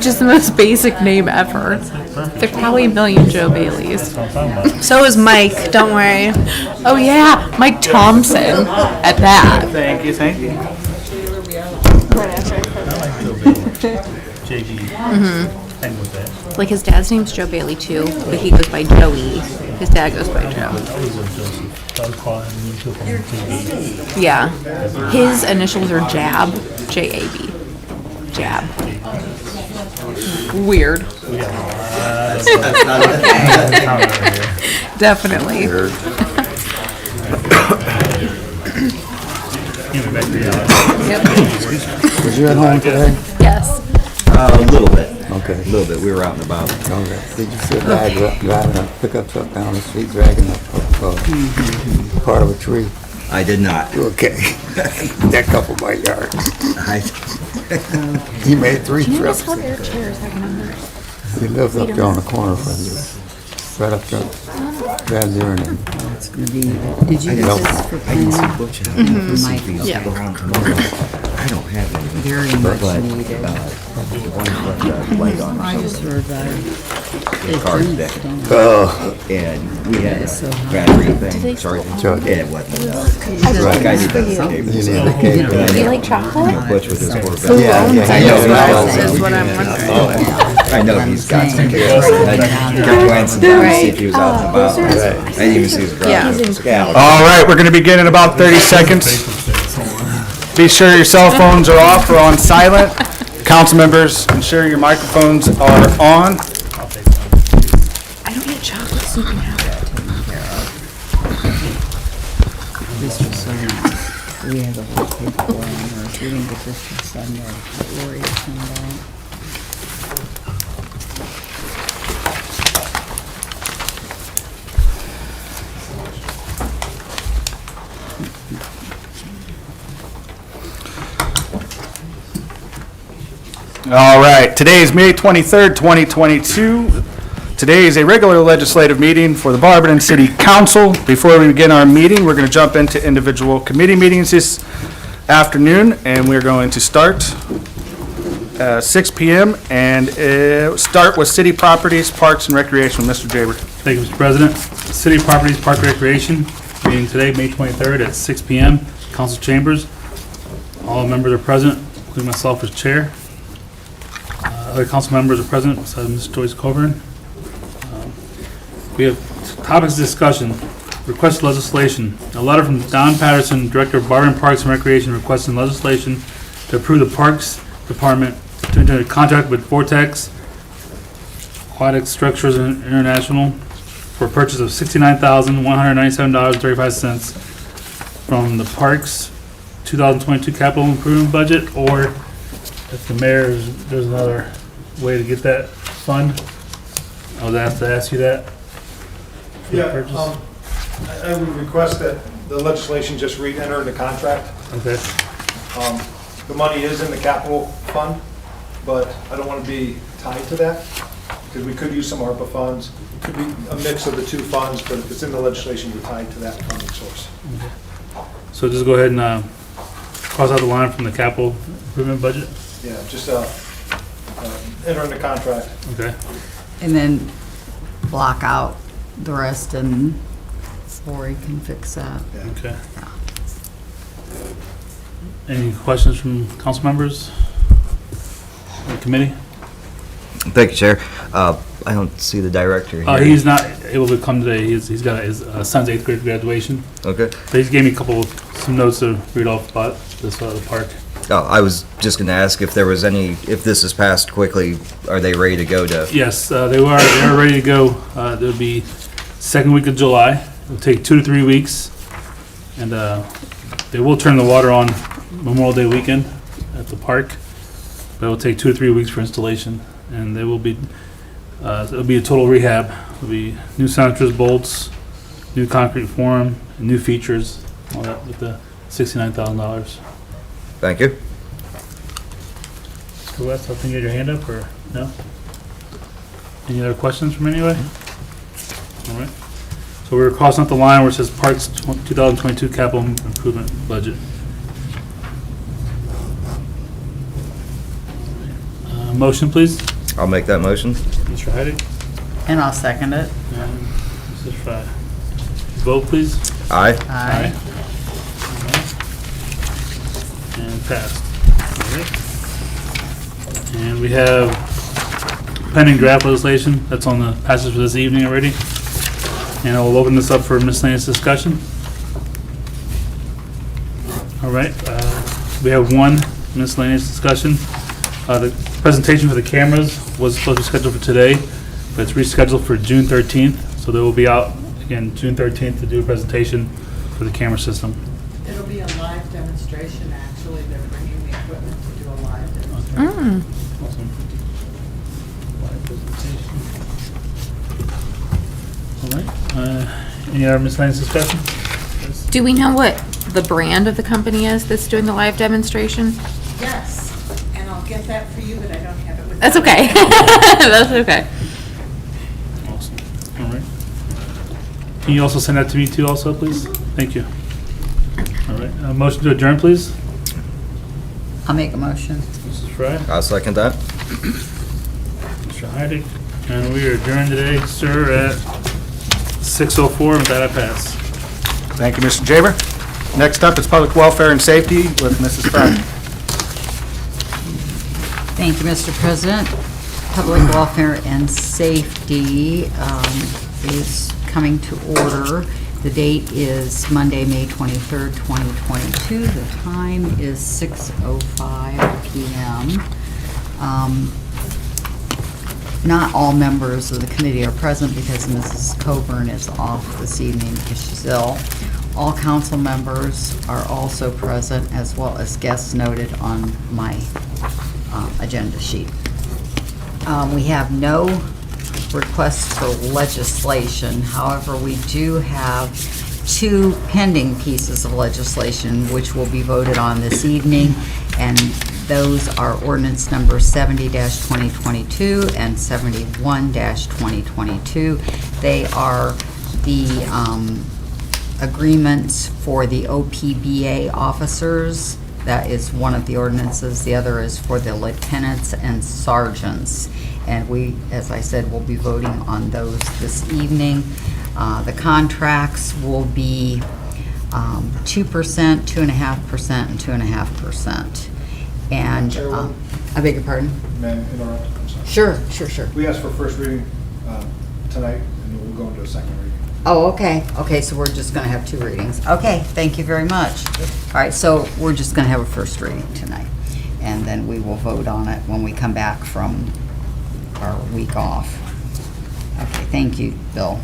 which is the most basic name ever. There's probably a million Joe Baileys. So is Mike. Don't worry. Oh yeah, Mike Thompson at that. Thank you. JG. Same with that. Like his dad's name's Joe Bailey too, but he goes by Joey. His dad goes by Joe. I was with Joseph. I was calling him YouTube on TV. Yeah. His initials are Jab. J-A-B. Jab. Weird. Definitely. Was you at home today? Yes. A little bit. Okay. A little bit. We were out and about. Okay. Did you see a guy driving a pickup truck down the street dragging a part of a tree? I did not. Okay. That couple my yard. I, He made 3 Can you trips. just hold your chairs? I can remember. He lives up there on the corner from you. Right up there. That's your name. It's gonna be, did you get Nope. this for I didn't see planning? Butch. Mike, Yeah. Around tomorrow. I don't have any. very much needed. Light on. I just heard that. The car's deck. Oh, And we had So a high. battery thing. Sorry. Chuck. And it wasn't enough. Right. Like I did that You today. need a cable. Do you like chocolate? Butch with his Corvette. Who Yeah, owns yeah, it? I know. Is what I'm wondering. I know he's got some Saying. cares. I kept glancing down to see if he was out and about. I didn't even see his garage. Yeah. Yeah. All right, we're going to begin in about 30 seconds. Be sure your cell phones are off or on silent. Council members, ensure your microphones are on. I don't get chocolate, so you can have it. This was so nice. We had the whole paper on ours. We didn't get this till Sunday. Lori came back. All right, today is May 23rd, 2022. Today is a regular legislative meeting for the Barberton City Council. Before we begin our meeting, we're going to jump into individual committee meetings this afternoon, and we're going to start 6 p.m. and start with City Properties, Parks, and Recreation. Mr. Jaber. Thank you, Mr. President. City Properties Park Recreation, meeting today, May 23rd at 6 p.m., council chambers. All members are present, including myself as chair. Other council members are present, besides Ms. Joyce Coburn. We have topics of discussion. Request legislation. A letter from Don Patterson, Director of Barberton Parks and Recreation, requesting legislation to approve the Parks Department to enter a contract with Vortex Aquatic Structures International for a purchase of $69,197.35 from the Parks 2022 capital improvement budget, or if the mayor, there's another way to get that fund. I was asked to ask you that. for the Yeah, purchase. I would request that the legislation just re-enter in the contract. Okay, The money is in the capital fund, but I don't want to be tied to that, because we could use some ARPA funds. It could be a mix of the two funds, but if it's in the legislation, we're tied to that funding source. so just go ahead and cross out the line from the capital improvement budget. Yeah, just enter in the contract. Okay, And then block out the rest and Lori can fix that. okay. Any questions from council members? Or committee? Thank you, Chair. I don't see the director here. He's not able to come today. He's got his son's 8th grade graduation. Okay. But he gave me some notes to read off about this the park. Oh, I was just going to ask if there was any, if this is passed quickly, are they ready to go to? Yes, they are ready to go. There'll be second week of July. It'll take 2 to 3 weeks. And they will turn the water on Memorial Day weekend at the park. But it'll take 2 to 3 weeks for installation. And they will be, it'll be a total rehab. It'll be new sanitors, bolts, new concrete form, and new features, all that with the $69,000. Thank you. Mr. West, I think you had your hand up, or no? Any other questions from anybody? All right. So we're crossing out the line where it says Parks 2022 Capital Improvement Budget. Motion, please. I'll make that motion. Mr. Heidig And I'll second it. and Mrs. Fry. Vote, please. Aye. Aye. And passed. All right. And we have pending draft legislation that's on the passage for this evening already. And I will open this up for miscellaneous discussion. All right, we have one miscellaneous discussion. The presentation for the cameras was supposed to be scheduled for today, but it's rescheduled for June 13th. So they will be out again June 13th to do a presentation for the camera system. It'll be a live demonstration, actually. They're bringing the equipment to do a live demonstration. Awesome. Live presentation. All right, any other miscellaneous discussion? Yes. Do we know what the brand of the company is that's doing the live demonstration? Yes, and I'll get that for you, but I don't have it with me. That's okay. That's okay. Awesome. All right. Can you also send that to me too also, please? Thank you. All right, motion to adjourn, please. I'll make a motion. Mrs. Fry, I'll second that. Mr. Heidig, and we are adjourned today, sir, at 6:04, and with that I pass. Thank you, Mr. Jaber. Next up is Public Welfare and Safety with Mrs. Fry. Thank you, Mr. President. Public Welfare and Safety is coming to order. The date is Monday, May 23rd, 2022. The time is 6:05 p.m. Not all members of the committee are present because Mrs. Coburn is off this evening because she's ill. All council members are also present, as well as guests noted on my agenda sheet. We have no requests for legislation. However, we do have two pending pieces of legislation which will be voted on this evening, and those are ordinance number 70-2022 and 71-2022. They are the agreements for the OPBA officers. That is one of the ordinances. The other is for the lieutenants and sergeants. And we, as I said, will be voting on those this evening. The contracts will be 2%, 2.5%, and 2.5%. And, Chairwoman? I beg your pardon? May I interrupt? I'm sorry. Sure. We asked for first reading tonight, and we'll go into a second reading. Oh, okay. Okay, so we're just going to have two readings. Okay, thank you very much. All right, so we're just going to have a first reading tonight, and then we will vote on it when we come back from our week off. Okay, thank you, Bill.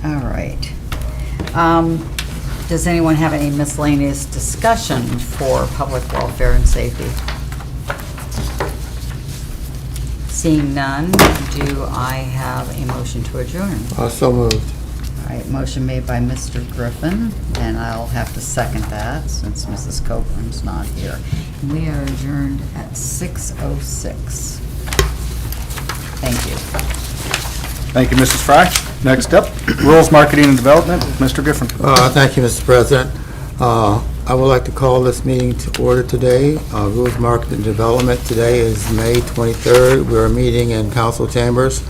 All right. Does anyone have any miscellaneous discussion for public welfare and safety? Seeing none, do I have a motion to adjourn? So moved. All right, motion made by Mr. Griffin, and I'll have to second that since Mrs. Coburn's not here. We are adjourned at 6:06. Thank you. Thank you, Mrs. Fry. Next up, Rules, Marketing, and Development, Mr. Griffin. Thank you, Mr. President. I would like to call this meeting to order today. Rules, Marketing, and Development. Today is May 23rd. We are meeting in council chambers.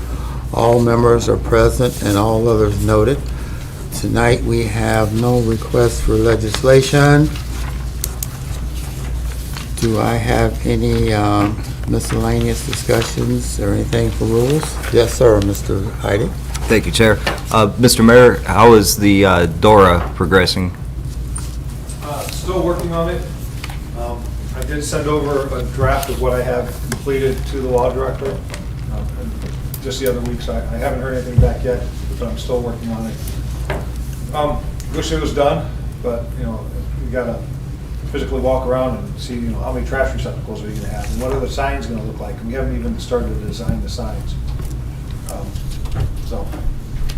All members are present and all others noted. Tonight, we have no requests for legislation. Do I have any miscellaneous discussions or anything for rules? Yes, sir, Mr. Heidi. Thank you, Chair. Mr. Mayor, how is the DORA progressing? Still working on it. I did send over a draft of what I have completed to the law director just the other week, so I haven't heard anything back yet, but I'm still working on it. Wish it was done, but, you gotta physically walk around and see, how many trash receptacles are you gonna have, and what are the signs gonna look like, and we haven't even started to design the signs. So,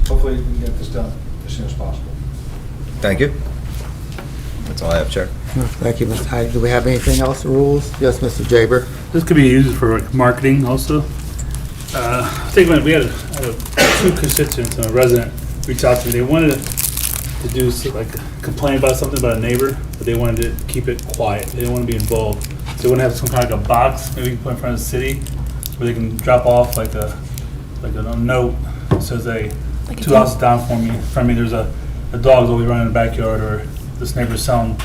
hopefully we can get this done as soon as possible. Thank you. That's all I have, Chair. Thank you, Mr. Heidi. Do we have anything else for rules? Yes, Mr. Jaber. This could be used for marketing also. I think we had two constituents and a resident reach out to me. They wanted to do complain about something about a neighbor, but they wanted to keep it quiet. They didn't want to be involved. they want to have some kind of like a box, maybe we can put in front of the city, where they can drop off like a note that says, hey, Like a 2 houses down from me, there's a dog's always running in the backyard, or this neighbor's selling,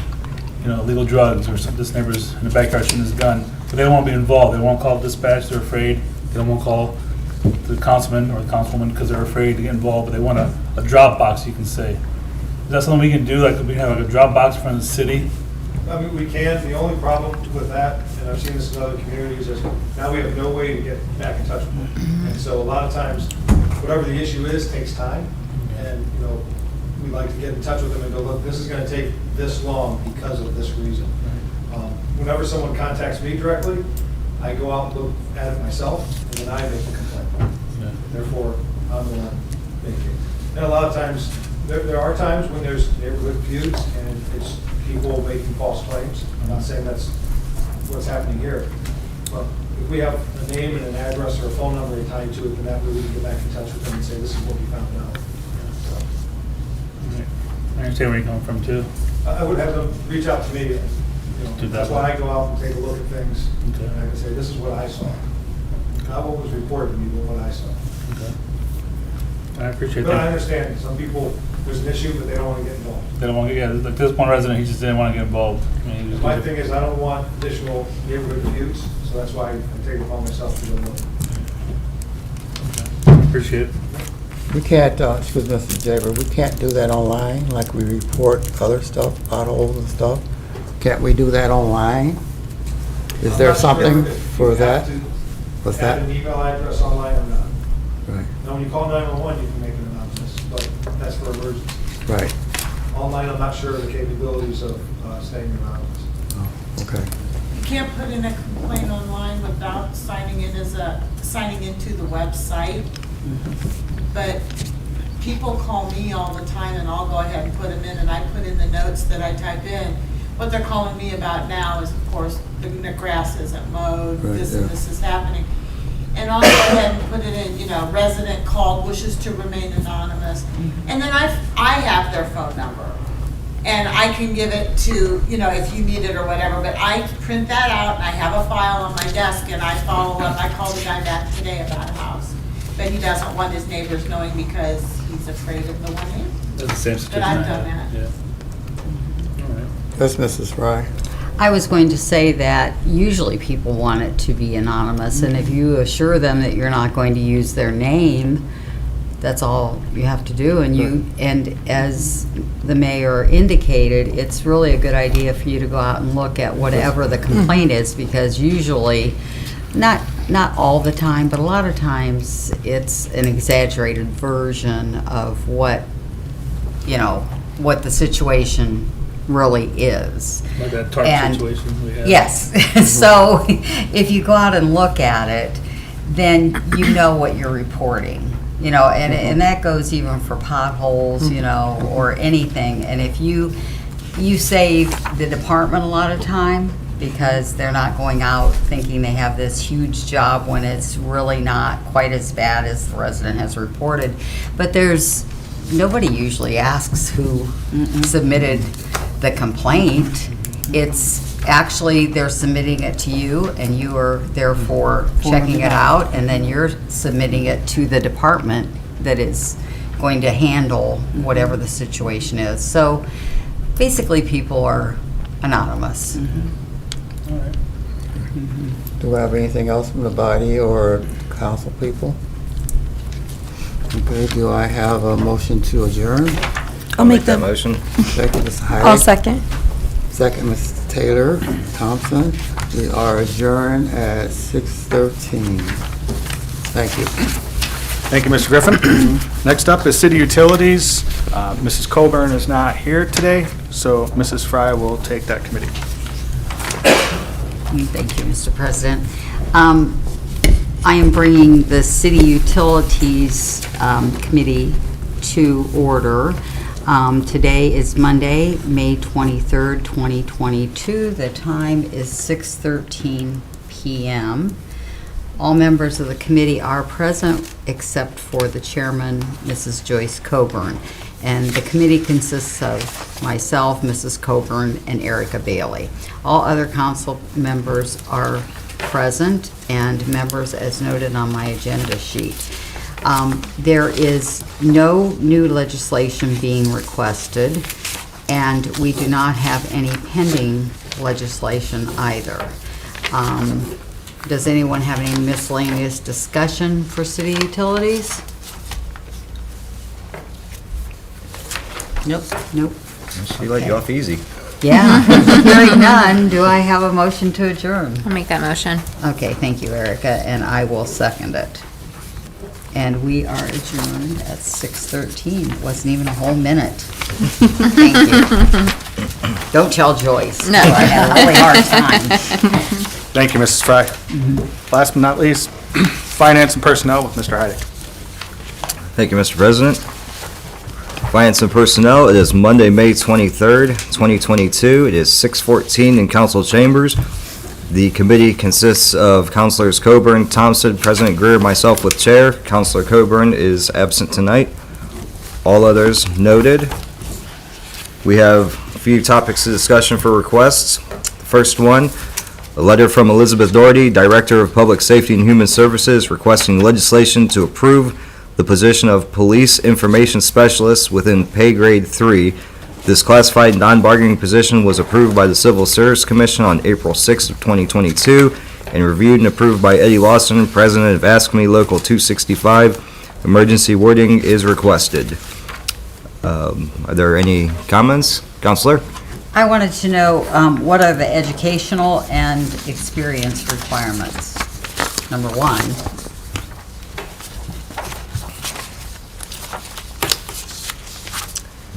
illegal drugs, or this neighbor's in the backyard shooting his gun. But they don't want to be involved. They don't want to call dispatch. They're afraid. They don't want to call the councilman or the councilwoman because they're afraid to get involved. But they want a drop box, you can say. Is that something we can do? Like we can have like a drop box in front of the city? I mean, we can. The only problem with that, and I've seen this in other communities, is now we have no way to get back in touch with them. And so a lot of times, whatever the issue is, takes time. And, we like to get in touch with them and go, look, this is going to take this long because of this reason. Whenever someone contacts me directly, I go out and look at it myself, and then I make the complaint. Yeah. Therefore, I'm the one making it. And a lot of times, there are times when there's neighborhood feuds, and it's people making false claims. I'm not saying that's what's happening here. But if we have a name and an address or a phone number tied to it, then that way we can get back in touch with them and say, this is what we found out. So, I understand where you're coming from too. I would have them reach out to me. Do that That's why I go out and take a look at things. Okay. And I can say, this is what I saw. Not what was reported to me, but what I saw. Okay. I appreciate But I that. understand, some people, there's an issue, but they don't want to get involved. They don't want to get, like this one resident, he just didn't want to get involved. I mean, he just- My thing is, I don't want additional neighborhood feuds, so that's why I take it upon myself to go look. Appreciate it. We can't, excuse me, Mr. Jaber, we can't do that online, like we report other stuff, potholes and stuff. Can't we do that online? Is I'm there not sure something if for you that? have to What's add that? an email address online or not. Right, Now, when you call 911, you can make an announcement, but that's for emergency. right, Online, I'm not sure of the capabilities of staying anonymous. oh, okay. You can't put in a complaint online without signing into the website. But people call me all the time, and I'll go ahead and put them in, and I put in the notes that I type in. What they're calling me about now is, of course, the grass isn't mowed, Right, this yeah. and this is happening. And I'll go ahead and put it in, resident called, wishes to remain anonymous. And then I have their phone number. And I can give it to, if you need it or whatever, but I print that out and I have a file on my desk and I follow up. I called the guy back today about a house, but he doesn't want his neighbors knowing because he's afraid of the one neighbor. That's the same But situation I've I done had. that. Yeah. All right. That's Mrs. Fry. I was going to say that usually people want it to be anonymous, and if you assure them that you're not going to use their name, that's all you have to do. And as the mayor indicated, it's really a good idea for you to go out and look at whatever the complaint is, because usually, not all the time, but a lot of times, it's an exaggerated version of what the situation really is. Like that tarp And- situation we had. Yes. So if you go out and look at it, then you know what you're reporting, and that goes even for potholes, or anything. And if you save the department a lot of time, because they're not going out thinking they have this huge job when it's really not quite as bad as the resident has reported. But nobody usually asks who submitted the complaint. It's actually, they're submitting it to you, and you are therefore checking it out, and then you're submitting it to the department that is going to handle whatever the situation is. So basically, people are anonymous. All right. Do we have anything else from the body or council people? Okay, do I have a motion to adjourn? I'll make that them. motion. Second, Ms. I'll Hyde. second. Second, Ms. Taylor Thompson. We are adjourned at 6:13. Thank you. Thank you, Mr. Griffin. Next up is City Utilities. Mrs. Coburn is not here today, so Mrs. Fry will take that committee. Thank you, Mr. President. I am bringing the City Utilities Committee to order. Today is Monday, May 23rd, 2022. The time is 6:13 p.m. All members of the committee are present except for the chairman, Mrs. Joyce Coburn. and the committee consists of myself, Mrs. Coburn, and Erica Bailey. All other council members are present, and members as noted on my agenda sheet. There is no new legislation being requested, and we do not have any pending legislation either. Does anyone have any miscellaneous discussion for city utilities? Nope. Nope. She let you off easy. Yeah, hearing none, do I have a motion to adjourn? I'll make that motion. Okay, thank you, Erica, and I will second it. And we are adjourned at 6:13. It wasn't even a whole minute. Thank you. Don't tell Joyce. No. I had a really hard time. Thank you, Mrs. Fry. Last but not least, Finance and Personnel with Mr. Heidick. Thank you, Mr. President. Finance and Personnel, it is Monday, May 23rd, 2022. It is 6:14 in council chambers. The committee consists of Councilors Coburn, Thompson, President Greer, myself with chair. Councilor Coburn is absent tonight. All others noted. We have a few topics of discussion for requests. The first one, a letter from Elizabeth Doherty, Director of Public Safety and Human Services, requesting legislation to approve the position of Police Information Specialist within pay grade 3. This classified non-bargaining position was approved by the Civil Service Commission on April 6th of 2022 and reviewed and approved by Eddie Lawson, President of ASCME Local 265. Emergency wording is requested. Are there any comments? Counselor? I wanted to know, what are the educational and experience requirements? Number one.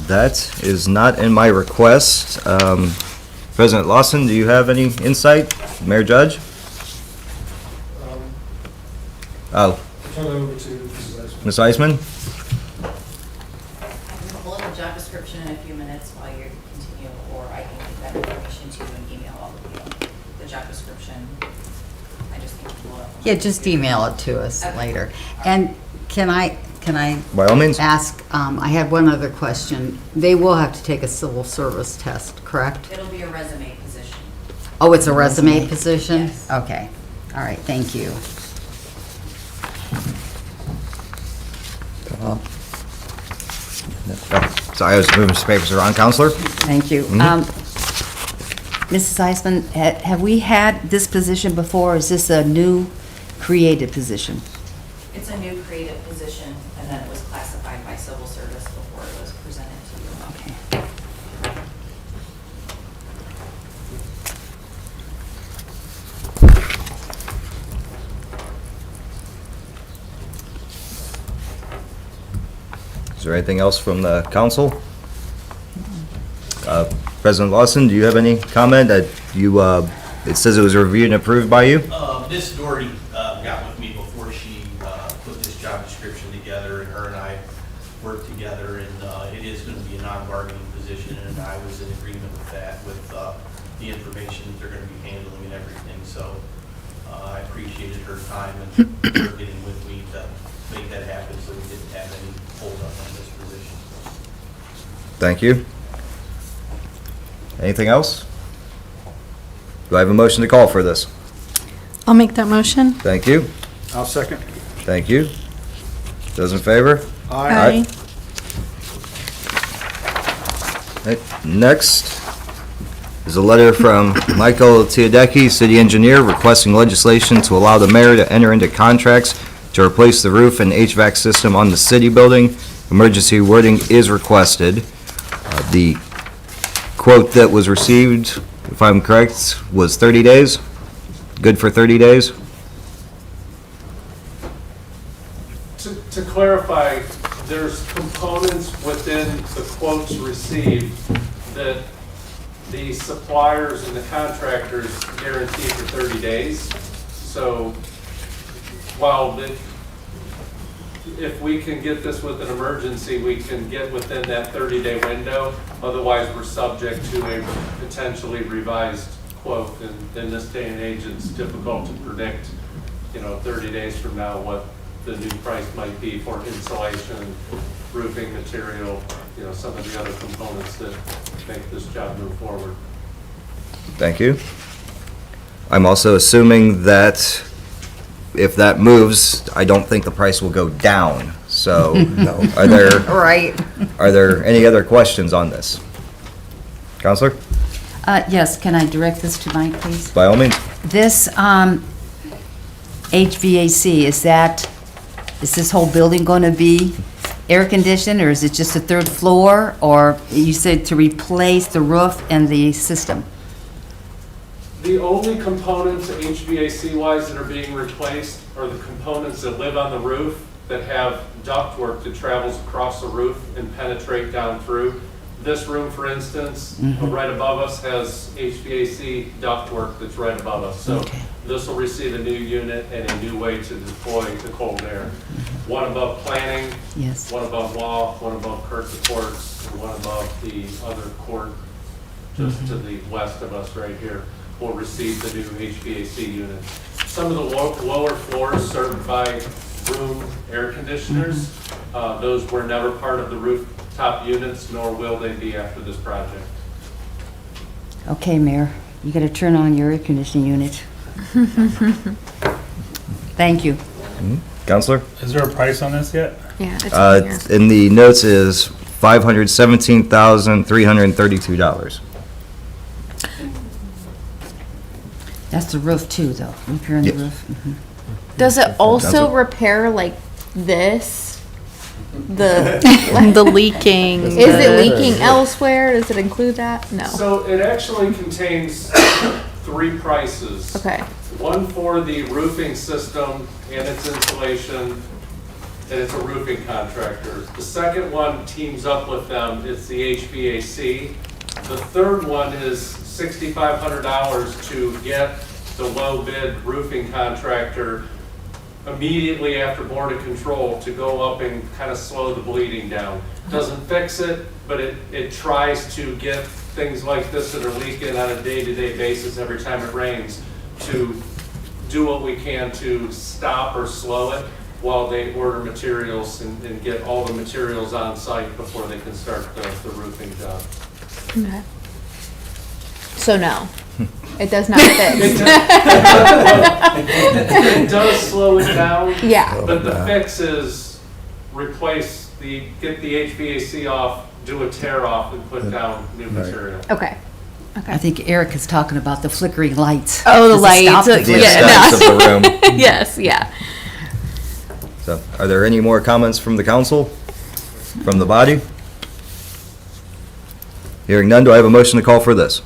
That is not in my request. President Lawson, do you have any insight? Mayor Judge? Oh, Turn it over to Mrs. Eisman. Ms. Eisman? I can pull up the job description in a few minutes while you continue, or I can get that information to you and email all of you. The job description, I just need to pull it up. Yeah, just email it to us Okay. later. And can I By all means. ask, I had one other question. They will have to take a civil service test, correct? It'll be a resume position. Oh, it's a resume position? Yes. Okay. All right, thank you. Sorry, I was moving some papers around. Counselor? Thank you. Mrs. Eisman, have we had this position before? Is this a new created position? It's a new creative position, and then it was classified by civil service before it was presented to you. Okay. Is there anything else from the council? President Lawson, do you have any comment that you, it says it was reviewed and approved by you? Ms. Doherty got with me before she put this job description together, and her and I worked together, and it is going to be a non-bargaining position, and I was in agreement with that, with the information that they're going to be handling and everything. So I appreciated her time and her getting with me to make that happen, so we didn't have any hold up on this position. Thank you. Anything else? Do I have a motion to call for this? I'll make that motion. Thank you. I'll second. Thank you. Those in favor? Aye. Right, next is a letter from Michael Teodecki, city engineer, requesting legislation to allow the mayor to enter into contracts to replace the roof and HVAC system on the city building. Emergency wording is requested. The quote that was received, if I'm correct, was 30 days? Good for 30 days? To clarify, there's components within the quotes received that the suppliers and the contractors guarantee for 30 days. So while if we can get this with an emergency, we can get within that 30-day window. Otherwise, we're subject to a potentially revised quote. And in this day and age, it's difficult to predict, 30 days from now what the new price might be for insulation, roofing material, some of the other components that make this job move forward. Thank you. I'm also assuming that if that moves, I don't think the price will go down. So, are there any other questions on this? Counselor? Yes, can I direct this to Mike, please? By all means. This HVAC, is this whole building going to be air conditioned, or is it just the third floor? Or you said to replace the roof and the system? The only components HVAC-wise that are being replaced are the components that live on the roof that have ductwork that travels across the roof and penetrate down through. This room, for instance, right above us has HVAC ductwork that's right above us. So this will receive a new unit and a new way to deploy the cold air. One above planning, Yes. one above law, one above Kirk courts, and one above the other court just to the west of us right here will receive the new HVAC unit. Some of the lower floors served by room air conditioners, those were never part of the rooftop units, nor will they be after this project. Okay, Mayor, you got to turn on your air conditioning unit. Thank you. Counselor? Is there a price on this yet? Yeah, it's on here. In the notes is $517,332. That's the roof too, though, repairing the Yes. roof. Mhm. Does it also Counsel? repair like this? The The leaking. is it leaking elsewhere? Does it include that? No. So it actually contains 3 prices. Okay. One for the roofing system and its insulation, and it's a roofing contractor. The second one teams up with them, it's the HVAC. The third one is $6,500 to get the low bid roofing contractor immediately after Board of Control to go up and kind of slow the bleeding down. Doesn't fix it, but it tries to get things like this that are leaking on a day-to-day basis every time it rains to do what we can to stop or slow it while they order materials and get all the materials on site before they can start the roofing job. Okay. So no, it does not fix. It does slow it down. Yeah. But the fix is get the HVAC off, do a tear off and put down new material. Okay. I think Eric is talking about the flickering lights. Oh, the Does it stop lights. the The Yeah, aesthetics of the room. Yes. Yeah. So, are there any more comments from the council? From the body? Hearing none, do I have a motion to call for this?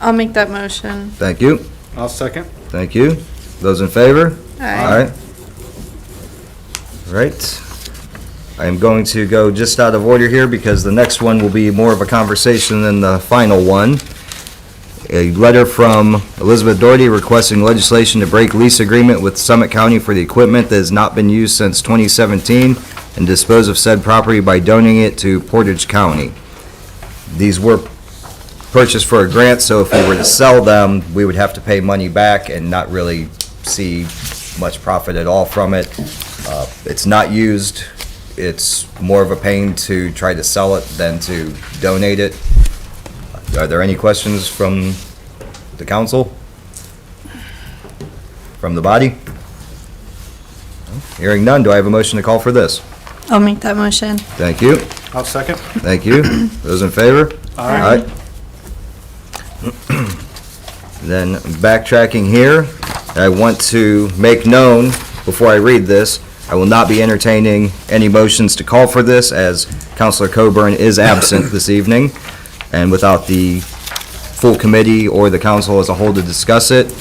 I'll make that motion. Thank you. I'll second. Thank you. Those in favor? Aye. All right. I am going to go just out of order here because the next one will be more of a conversation than the final one. A letter from Elizabeth Doherty requesting legislation to break lease agreement with Summit County for the equipment that has not been used since 2017 and dispose of said property by donating it to Portage County. These were purchased for a grant, so if we were to sell them, we would have to pay money back and not really see much profit at all from it. It's not used. It's more of a pain to try to sell it than to donate it. Are there any questions from the council? From the body? Hearing none, do I have a motion to call for this? I'll make that motion. Thank you. I'll second. Thank you. Those in favor? Aye. Then backtracking here, I want to make known, before I read this, I will not be entertaining any motions to call for this as Councilor Coburn is absent this evening. And without the full committee or the council as a whole to discuss it,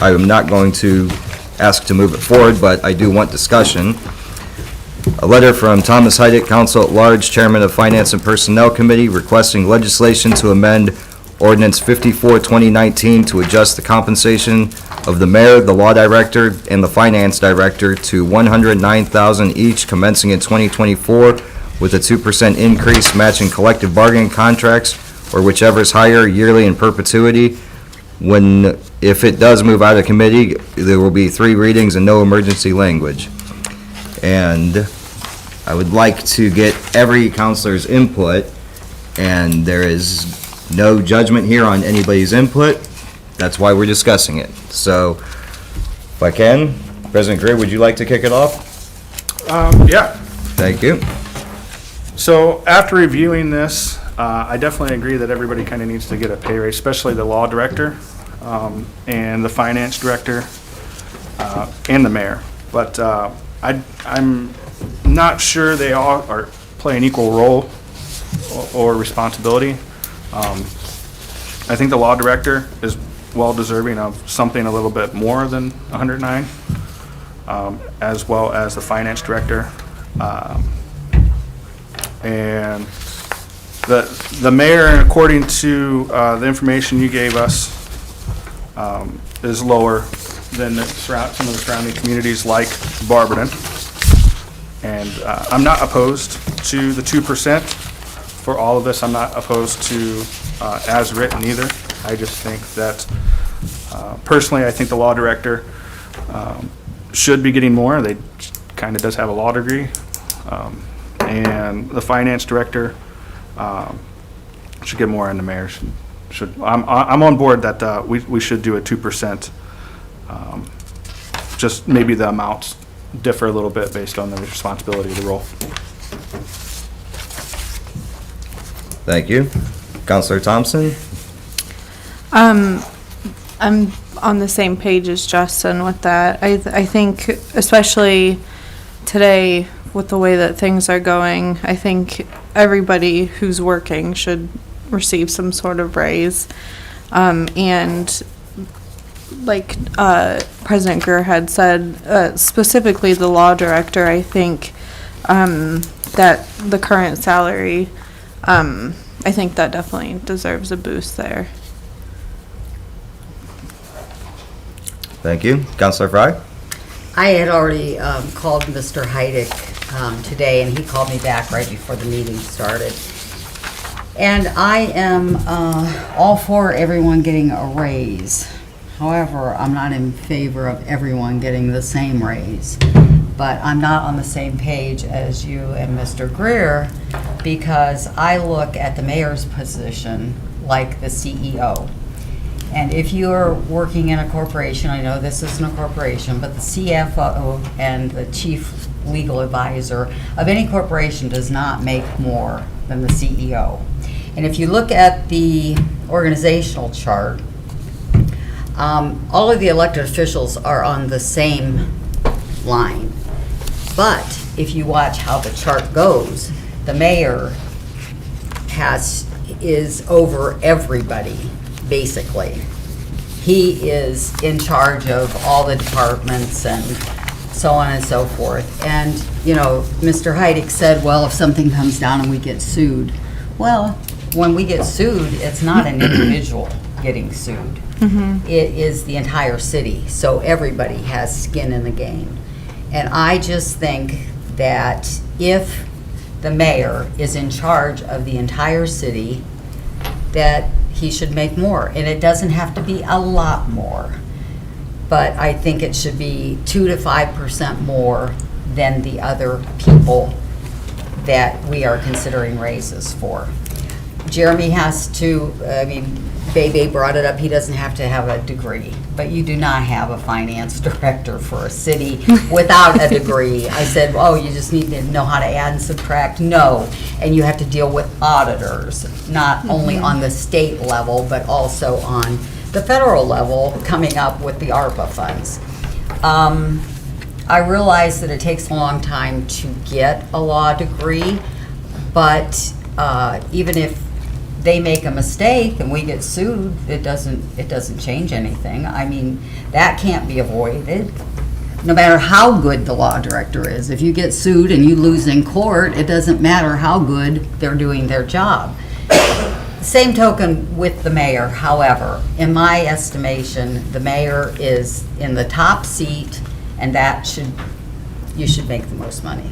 I am not going to ask to move it forward, but I do want discussion. A letter from Thomas Heidick, Council at Large, Chairman of Finance and Personnel Committee, requesting legislation to amend Ordinance 54, 2019 to adjust the compensation of the mayor, the law director, and the finance director to $109,000 each commencing in 2024 with a 2% increase matching collective bargaining contracts or whichever is higher yearly in perpetuity when if it does move out of committee, there will be 3 readings and no emergency language. And I would like to get every counselor's input, and there is no judgment here on anybody's input. That's why we're discussing it. So, if I can, President Greer, would you like to kick it off? Yeah. Thank you. So after reviewing this, I definitely agree that everybody kind of needs to get a pay raise, especially the law director, and the finance director, and the mayor. But I'm not sure they all play an equal role or responsibility. I think the law director is well deserving of something a little bit more than 109, as well as the finance director. And the mayor, according to the information you gave us, is lower than some of the surrounding communities like Barberton. And I'm not opposed to the 2% for all of this. I'm not opposed to as written either. I just think that, personally, I think the law director should be getting more. They kind of does have a law degree. And the finance director should get more, and the mayor should. I'm on board that we should do a 2%. Just maybe the amounts differ a little bit based on the responsibility of the role. Thank you. Counselor Thompson? I'm on the same page as Justin with that. I think especially today with the way that things are going, I think everybody who's working should receive some sort of raise. And like President Greer had said, specifically the law director, I think that the current salary, I think that definitely deserves a boost there. Thank you. Counselor Fry? I had already called Mr. Heidick today, and he called me back right before the meeting started. And I am all for everyone getting a raise. However, I'm not in favor of everyone getting the same raise. But I'm not on the same page as you and Mr. Greer, because I look at the mayor's position like the CEO. And if you're working in a corporation, I know this isn't a corporation, but the CFO and the chief legal advisor of any corporation does not make more than the CEO. And if you look at the organizational chart, all of the elected officials are on the same line. But if you watch how the chart goes, the mayor is over everybody, basically. He is in charge of all the departments and so on and so forth. And, you know, Mr. Heidick said, well, if something comes down and we get sued. Well, when we get sued, it's not an individual getting sued. Mm-hmm. It is the entire city. So everybody has skin in the game. And I just think that if the mayor is in charge of the entire city, that he should make more. And it doesn't have to be a lot more, but I think it should be 2 to 5% more than the other people that we are considering raises for. Jeremy has to, Bebe brought it up, he doesn't have to have a degree, but you do not have a finance director for a city without a degree. I said, oh, you just need to know how to add and subtract. No, and you have to deal with auditors, not only on the state level, but also on the federal level, coming up with the ARPA funds. I realize that it takes a long time to get a law degree, but even if they make a mistake and we get sued, it doesn't change anything. I mean, that can't be avoided. No matter how good the law director is, if you get sued and you lose in court, it doesn't matter how good they're doing their job. Same token with the mayor, however, in my estimation, the mayor is in the top seat, and you should make the most money.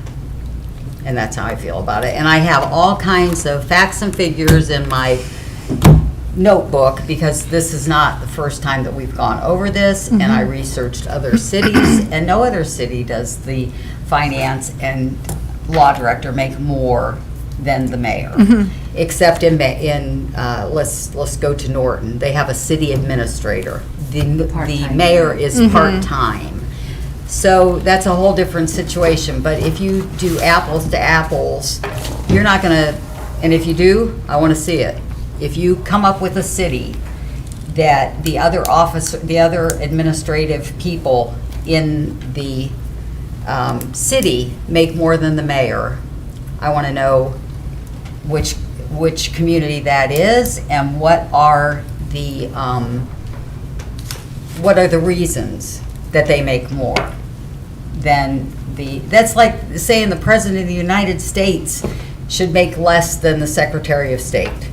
And that's how I feel about it. And I have all kinds of facts and figures in my notebook, because this is not the first time that we've gone over this, and I researched other cities, and no other city does the finance and law director make more than the mayor. Except in, let's go to Norton. They have a city administrator. The Part-time. mayor is part-time. So that's a whole different situation. But if you do apples to apples, you're not gonna, and if you do, I wanna see it. If you come up with a city that the other administrative people in the city make more than the mayor, I want to know which community that is, and what are the reasons that they make more than that's like saying the President of the United States should make less than the Secretary of State,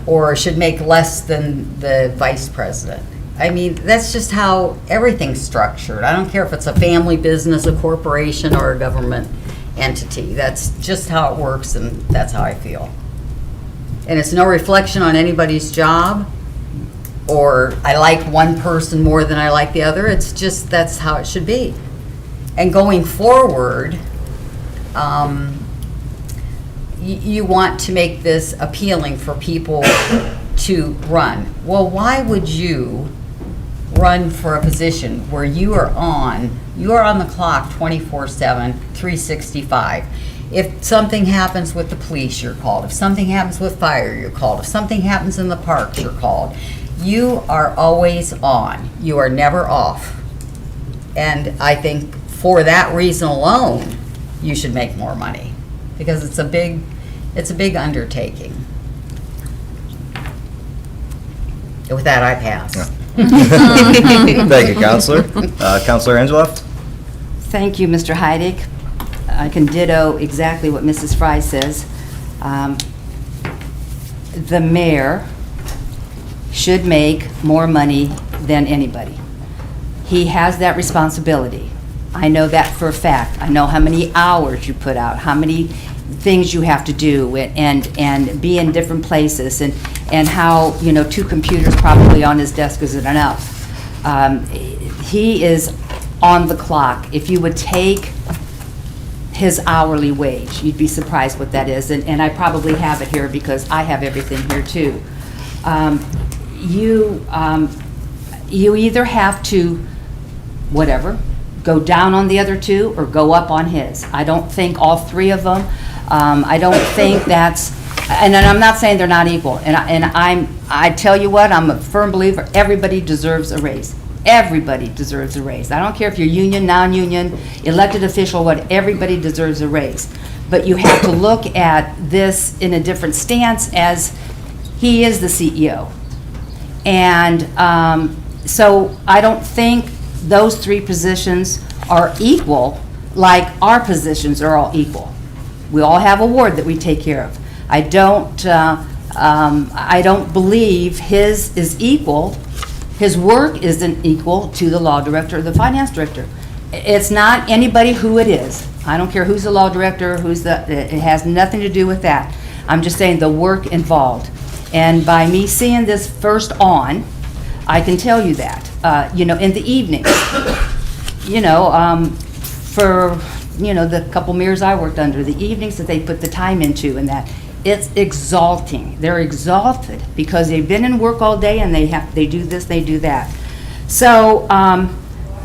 or should make less than the Vice President. I mean, that's just how everything's structured. I don't care if it's a family business, a corporation, or a government entity. That's just how it works, and that's how I feel. And it's no reflection on anybody's job, or I like one person more than I like the other. It's just, that's how it should be. And going forward, you want to make this appealing for people to run. Well, why would you run for a position where you are on the clock 24/7, 365? If something happens with the police, you're called. If something happens with fire, you're called. If something happens in the parks, you're called. You are always on. You are never off. And I think for that reason alone, you should make more money, because it's a big undertaking. And with that, I pass. Thank you, Counselor. Counselor Angeloff? Thank you, Mr. Heidig. I can ditto exactly what Mrs. Fry says. The mayor should make more money than anybody. He has that responsibility. I know that for a fact. I know how many hours you put out, how many things you have to do, and be in different places, and how, 2 computers probably on his desk isn't enough. He is on the clock. If you would take his hourly wage, you'd be surprised what that is, and I probably have it here because I have everything here too. You either have to, go down on the other 2 or go up on his. I don't think all 3 of them. I don't think that's, and I'm not saying they're not equal. And I tell you what, I'm a firm believer. Everybody deserves a raise. Everybody deserves a raise. I don't care if you're union, non-union, elected official, what. Everybody deserves a raise. But you have to look at this in a different stance, as he is the CEO. And so I don't think those 3 positions are equal like our positions are all equal. We all have a ward that we take care of. I don't believe his is equal. His work isn't equal to the law director or the finance director. It's not anybody who it is. I don't care who's the law director, it has nothing to do with that. I'm just saying the work involved. And by me seeing this first on, I can tell you that, in the evenings, for, the couple mayors I worked under, the evenings that they put the time into, and that, it's exalting. They're exalted because they've been in work all day, and they do this, they do that. So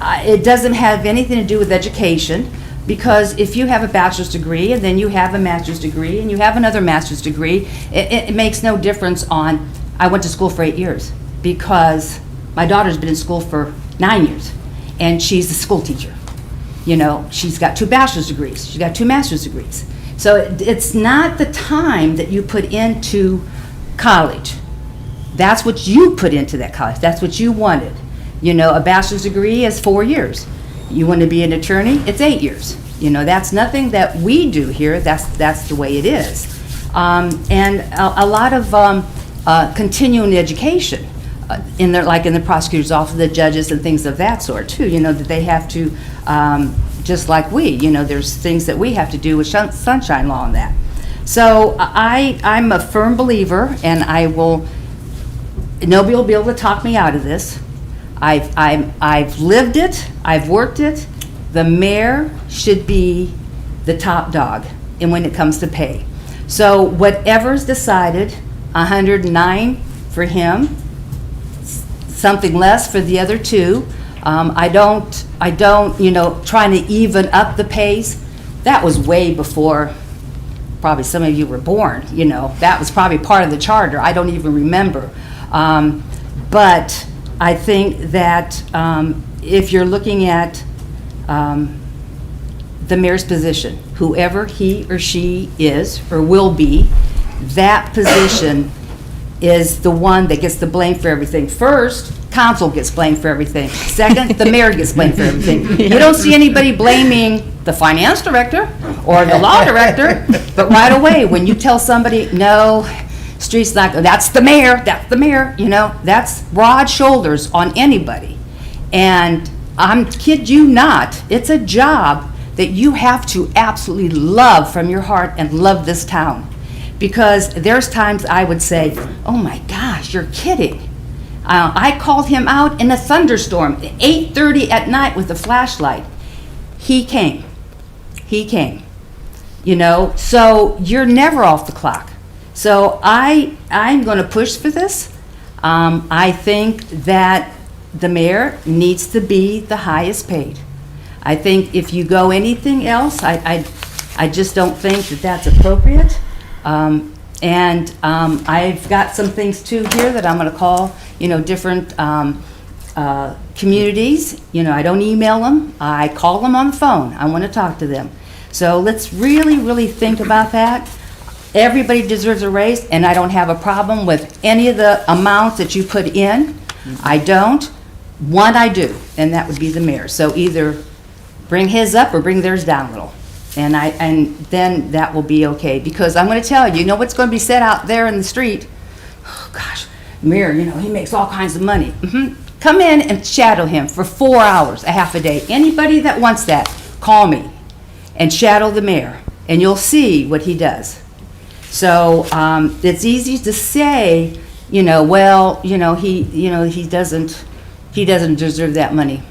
it doesn't have anything to do with education, because if you have a bachelor's degree and then you have a master's degree and you have another master's degree, it makes no difference on, I went to school for 8 years because my daughter's been in school for 9 years and she's a school teacher. She's got 2 bachelor's degrees, she's got 2 master's degrees. So it's not the time that you put into college. That's what you put into that college. That's what you wanted. A bachelor's degree is 4 years. You want to be an attorney, it's 8 years. That's nothing that we do here. That's the way it is. And a lot of continuing education in the prosecutor's office, the judges and things of that sort too. That they have to, just like we. There's things that we have to do with sunshine law and that. So I'm a firm believer, and I will nobody will be able to talk me out of this. I've lived it, I've worked it. The mayor should be the top dog and when it comes to pay. So whatever's decided, 109 for him, something less for the other two. I don't, trying to even up the pays. That was way before probably some of you were born, that was probably part of the charter. I don't even remember. But I think that if you're looking at the mayor's position, whoever he or she is or will be, that position is the one that gets the blame for everything. First, council gets blamed for everything. Second, the mayor gets blamed for everything. You don't see anybody blaming the finance director or the law director, but right away, when you tell somebody, no, street's not, that's the mayor, that's broad shoulders on anybody. And I'm kid you not, it's a job that you have to absolutely love from your heart and love this town. Because there's times I would say, oh my gosh, you're kidding. I called him out in a thunderstorm, 8:30 at night with a flashlight. He came. So you're never off the clock. So I'm going to push for this. I think that the mayor needs to be the highest paid. I think if you go anything else, I just don't think that that's appropriate. I've got some things too here that I'm going to call, different communities. I don't email them. I call them on the phone. I want to talk to them. So let's really, really think about that. Everybody deserves a raise, and I don't have a problem with any of the amounts that you put in. I don't. One I do, and that would be the mayor. So either bring his up or bring theirs down a little. And then that will be okay. Because I'm going to tell you, what's going to be said out there in the street? Oh, gosh, mayor, he makes all kinds of money. Come in and shadow him for 4 hours, a half a day. Anybody that wants that, call me and shadow the mayor, and you'll see what he does. So it's easy to say, he doesn't deserve that money.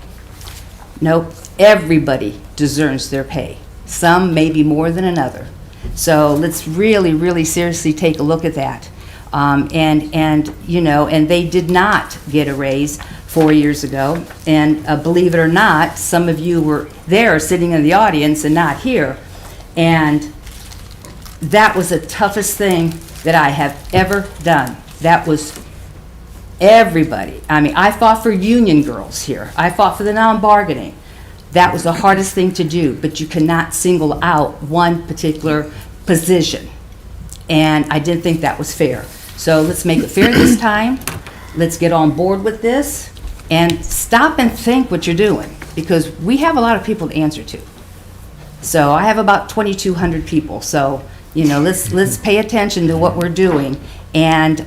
Nope, everybody deserves their pay. Some maybe more than another. So let's really, really seriously take a look at that. And they did not get a raise 4 years ago. And believe it or not, some of you were there sitting in the audience and not here. And that was the toughest thing that I have ever done. That was everybody. I fought for union girls here. I fought for the non-bargaining. That was the hardest thing to do, but you cannot single out one particular position. And I didn't think that was fair. So let's make it fair this time. Let's get on board with this and stop and think what you're doing, because we have a lot of people to answer to. So I have about 2,200 people. So, let's pay attention to what we're doing. And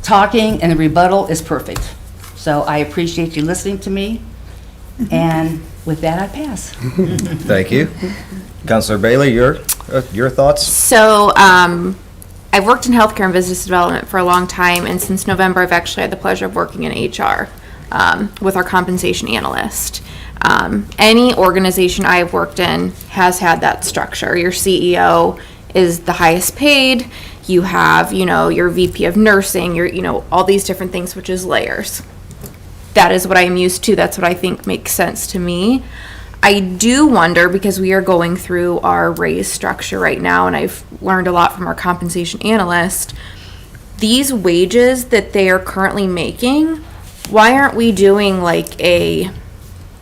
talking and the rebuttal is perfect. So I appreciate you listening to me. And with that, I pass. Thank you. Councilor Bailey, your thoughts? So, I've worked in healthcare and business development for a long time, and since November, I've actually had the pleasure of working in HR with our compensation analyst. Any organization I've worked in has had that structure. Your CEO is the highest paid. You have, your VP of nursing, all these different things, which is layers. That is what I'm used to. That's what I think makes sense to me. I do wonder, because we are going through our raise structure right now, and I've learned a lot from our compensation analyst, these wages that they are currently making, why aren't we doing like a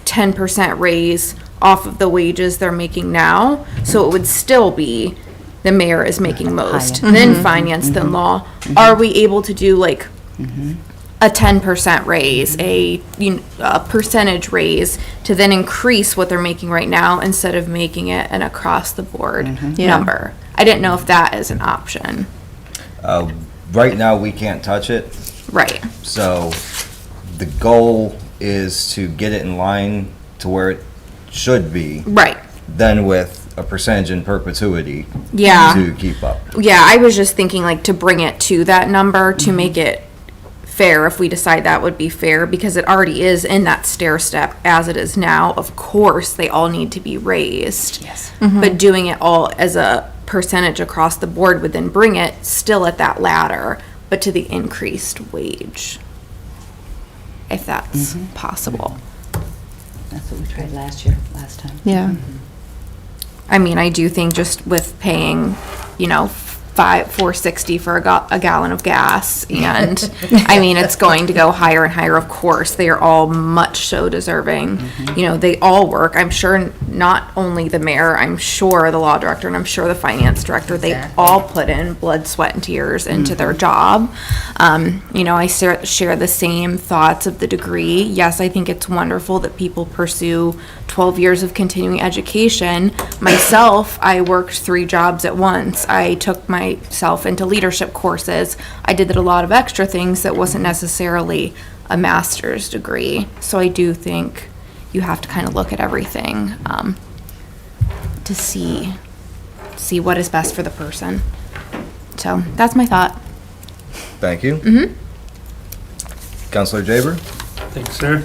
10% raise off of the wages they're making now? So it would still be the mayor is making most, then finance, then law. Are we able to do like a 10% raise, a percentage raise to then increase what they're making right now instead of making it an across the board number? I didn't know if that is an option. Right now, we can't touch it. Right. So the goal is to get it in line to where it should be. Right. Then with a percentage in perpetuity Yeah. to keep up. Yeah, I was just thinking like to bring it to that number to make it fair if we decide that would be fair, because it already is in that stair step as it is now. Of course, they all need to be raised. Yes. But doing it all as a percentage across the board would then bring it still at that ladder, but to the increased wage, if that's possible. That's what we tried last time. Yeah. I mean, I do think just with paying, $4.60 for a gallon of gas, and I mean, it's going to go higher and higher. Of course, they are all much so deserving. They all work. I'm sure not only the mayor, I'm sure the law director, and I'm sure the finance director. They all put in blood, sweat, and tears into their job. I share the same thoughts of the degree. Yes, I think it's wonderful that people pursue 12 years of continuing education. Myself, I worked 3 jobs at once. I took myself into leadership courses. I did a lot of extra things that wasn't necessarily a master's degree. So I do think you have to kind of look at everything to see what is best for the person. So that's my thought. Thank you. Counselor Jaber? Thanks, sir.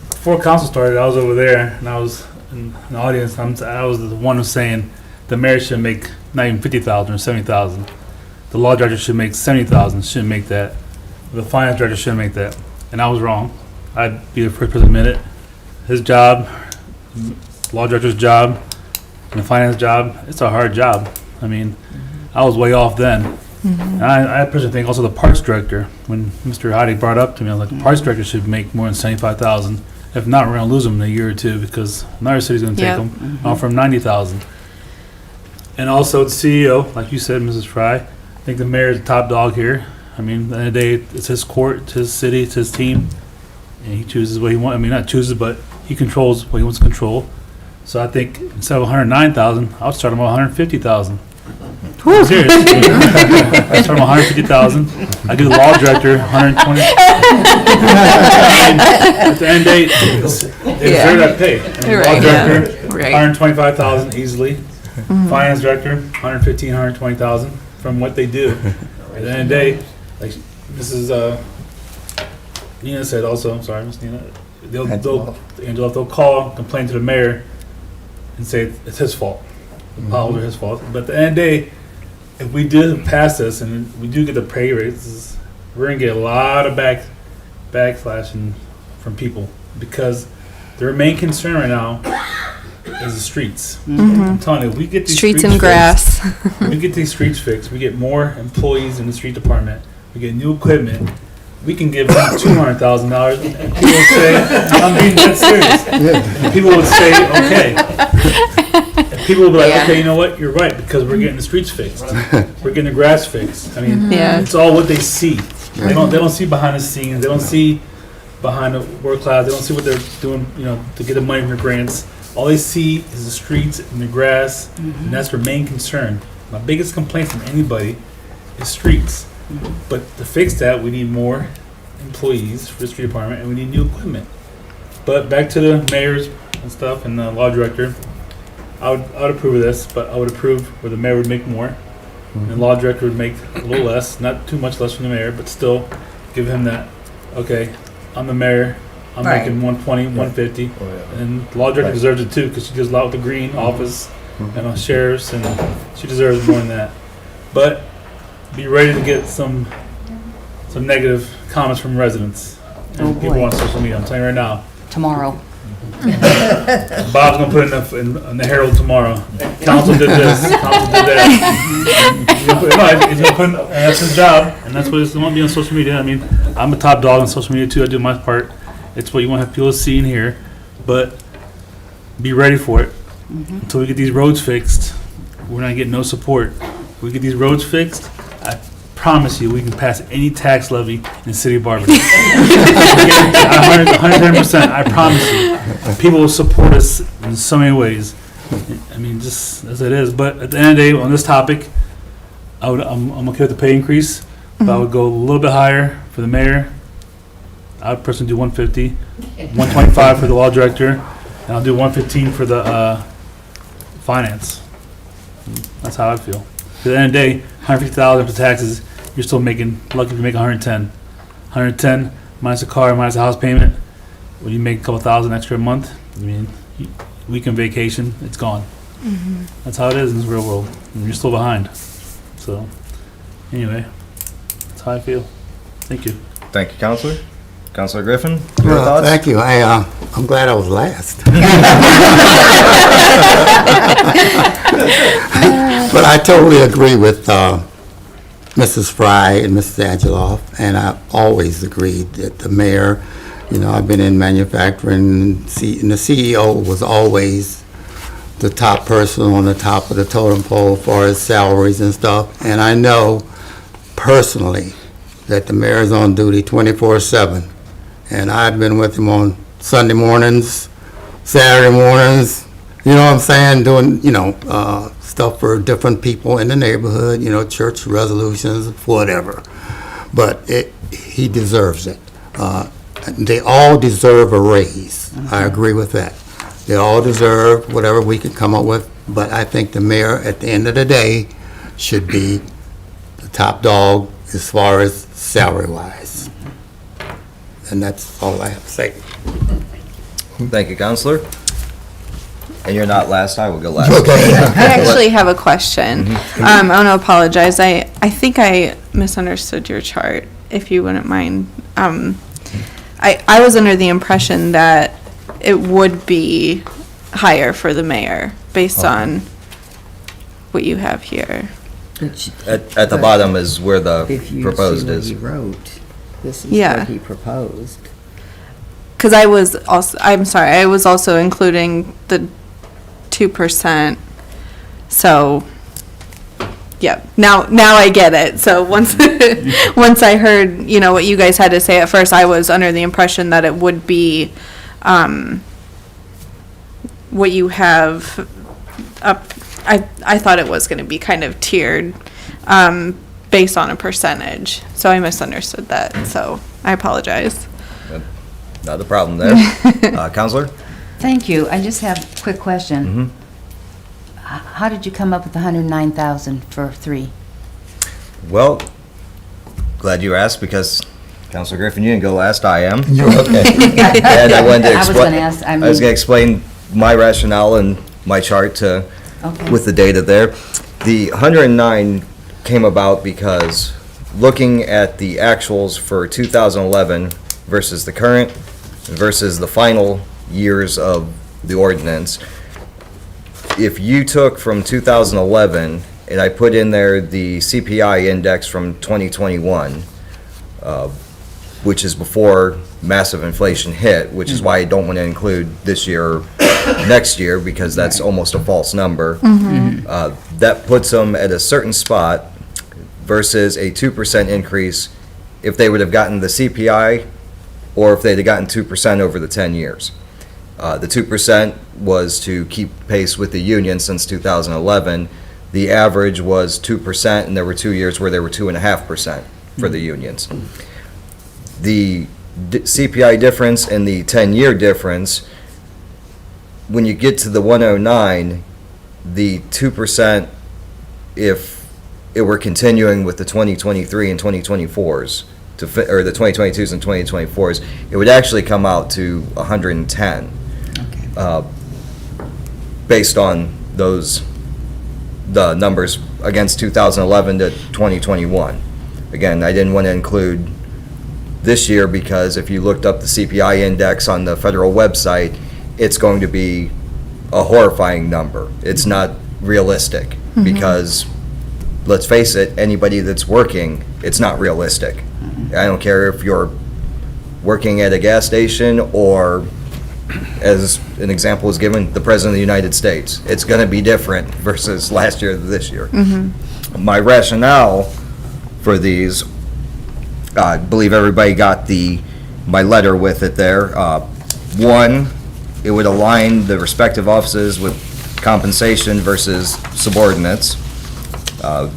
Before council started, I was over there, and I was in the audience. I was the one who was saying the mayor should make not even 50,000 or 70,000. The law director should make 70,000. Shouldn't make that. The finance director shouldn't make that. And I was wrong. I'd be the first person to admit it. His job, law director's job, and the finance job, it's a hard job. I mean, I was way off then. And I personally think also the parks director, when Mr. Heidi brought up to me, I was like, the parks director should make more than 75,000. If not, we're going to lose them in a year or two, because another city's going to take them off from 90,000. And also the CEO, like you said, Mrs. Fry, I think the mayor is the top dog here. I mean, at the end of the day, it's his court, it's his city, it's his team, and he chooses what he wants. I mean, not chooses, but he controls what he wants to control. So I think instead of 109,000, I'll start him at 150,000. Serious. I start him at 150,000. I give the law director 120. At the end of the day, they deserve that pay. I mean, law director, 125,000 easily. Finance director, 115, 120,000 from what they do. At the end of the day, like Mrs. Nina said also, sorry, Miss Nina, they'll call, complain to the mayor, and say it's his fault. The potholes are his fault. But at the end of the day, if we do pass this and we do get the pay raises, we're gonna get a lot of backlash from people, because their main concern right now is the streets. I'm telling you, we get these Streets and grass. we get these streets fixed. We get more employees in the street department. We get new equipment. We can give them $200,000, and people will say, "I'm being dead serious." And people would say, "Okay." And people will be like, "Okay, you know what? You're right, because we're getting the streets fixed. We're getting the grass fixed." I mean, it's all what they see. They don't see behind the scenes. They don't see behind the work class. They don't see what they're doing, to get the money from the grants. All they see is the streets and the grass, and that's their main concern. My biggest complaint from anybody is streets. But to fix that, we need more employees for the street department, and we need new equipment. But back to the mayors and stuff and the law director, I would approve of this, but I would approve where the mayor would make more, and the law director would make a little less, not too much less from the mayor, but still give him that, okay, I'm the mayor, I'm making 120, 150, and the law director deserves it too, because she does a lot with the green office and on sheriffs, and she deserves more than that. But be ready to get some negative comments from residents and people on social media. I'm telling you right now. Tomorrow. Bob's gonna put it in the Herald tomorrow. Council did this. Council did that. He's gonna put that's his job, and that's what it's gonna be on social media. I mean, I'm a top dog on social media too. I do my part. It's what you want to have people to see and hear, but be ready for it. Until we get these roads fixed, we're not getting no support. If we get these roads fixed, I promise you we can pass any tax levy in the city of Barberton. 110%, I promise you. People will support us in so many ways. I mean, just as it is. But at the end of the day, on this topic, I'm okay with the pay increase, but I would go a little bit higher for the mayor. I would personally do 150, 125 for the law director, and I'll do 115 for the finance. That's how I feel. At the end of the day, 150,000 for taxes, you're still lucky if you make 110. 110 minus a car, minus a house payment, when you make a couple thousand extra a month, I mean, weekend vacation, it's gone. That's how it is in this real world, and you're still behind. So, anyway, that's how I feel. Thank you. Thank you, Counselor. Counselor Griffin, your Well, thoughts? thank you. I'm glad I was last. But I totally agree with Mrs. Fry and Mrs. Angeloff, and I always agreed that the mayor, I've been in manufacturing, and the CEO was always the top person on the top of the totem pole as far as salaries and stuff. And I know personally that the mayor's on duty 24/7. And I've been with him on Sunday mornings, Saturday mornings, what I'm saying, doing, stuff for different people in the neighborhood, church resolutions, whatever. But he deserves it. They all deserve a raise. I agree with that. They all deserve whatever we can come up with, but I think the mayor, at the end of the day, should be the top dog as far as salary-wise. And that's all I have to say. Thank you, Counselor. And you're not last, I will go last. Okay. I actually have a question. I want to apologize. I think I misunderstood your chart, if you wouldn't mind. I was under the impression that it would be higher for the mayor, based on what you have here. At the bottom is where the proposed is. If you see what he wrote, this is Yeah. what he proposed. Because I was also including the 2%. So, yeah, now I get it. So once I heard, what you guys had to say at first, I was under the impression that it would be what you have up. I thought it was going to be kind of tiered based on a percentage. So I misunderstood that. So I apologize. Not a problem there. Counselor? Thank you. I just have a quick question. How did you come up with the 109,000 for 3? Well, glad you asked, because Counselor Griffin, you didn't go last, I am. You're okay. And I wanted to I was explain. gonna ask, I was going to explain my rationale and my chart Okay. with the data there. The 109 came about because looking at the actuals for 2011 versus the current versus the final years of the ordinance, if you took from 2011 and I put in there the CPI index from 2021, which is before massive inflation hit, which is why I don't want to include this year or next year, because that's almost a false number. That puts them at a certain spot versus a 2% increase if they would have gotten the CPI or if they'd have gotten 2% over the 10 years. The 2% was to keep pace with the union since 2011. The average was 2%, and there were 2 years where they were 2.5% for the unions. The CPI difference and the 10-year difference, when you get to the 109, the 2%, if it were continuing with the 2023 and 2024s, or the 2022s and 2024s, it would actually come out to 110. Based on the numbers against 2011 to 2021. Again, I didn't want to include this year because if you looked up the CPI index on the federal website, it's going to be a horrifying number. It's not realistic because, let's face it, anybody that's working, it's not realistic. I don't care if you're working at a gas station or, as an example was given, the President of the United States. It's going to be different versus last year to this year. My rationale for these, I believe everybody got my letter with it there. One, it would align the respective offices with compensation versus subordinates.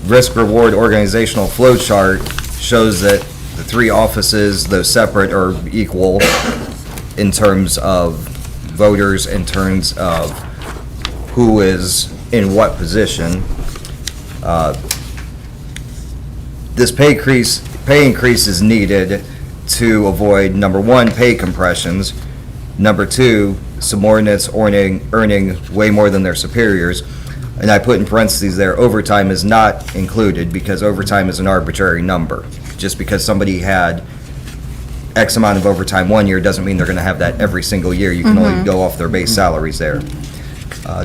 Risk-reward organizational flow chart shows that the 3 offices, though separate, are equal in terms of voters, in terms of who is in what position. This pay increase is needed to avoid, number one, pay compressions, number two, subordinates earning way more than their superiors. And I put in parentheses there, overtime is not included because overtime is an arbitrary number. Just because somebody had X amount of overtime one year doesn't mean they're going to have that every single year. You can only go off their base salaries there.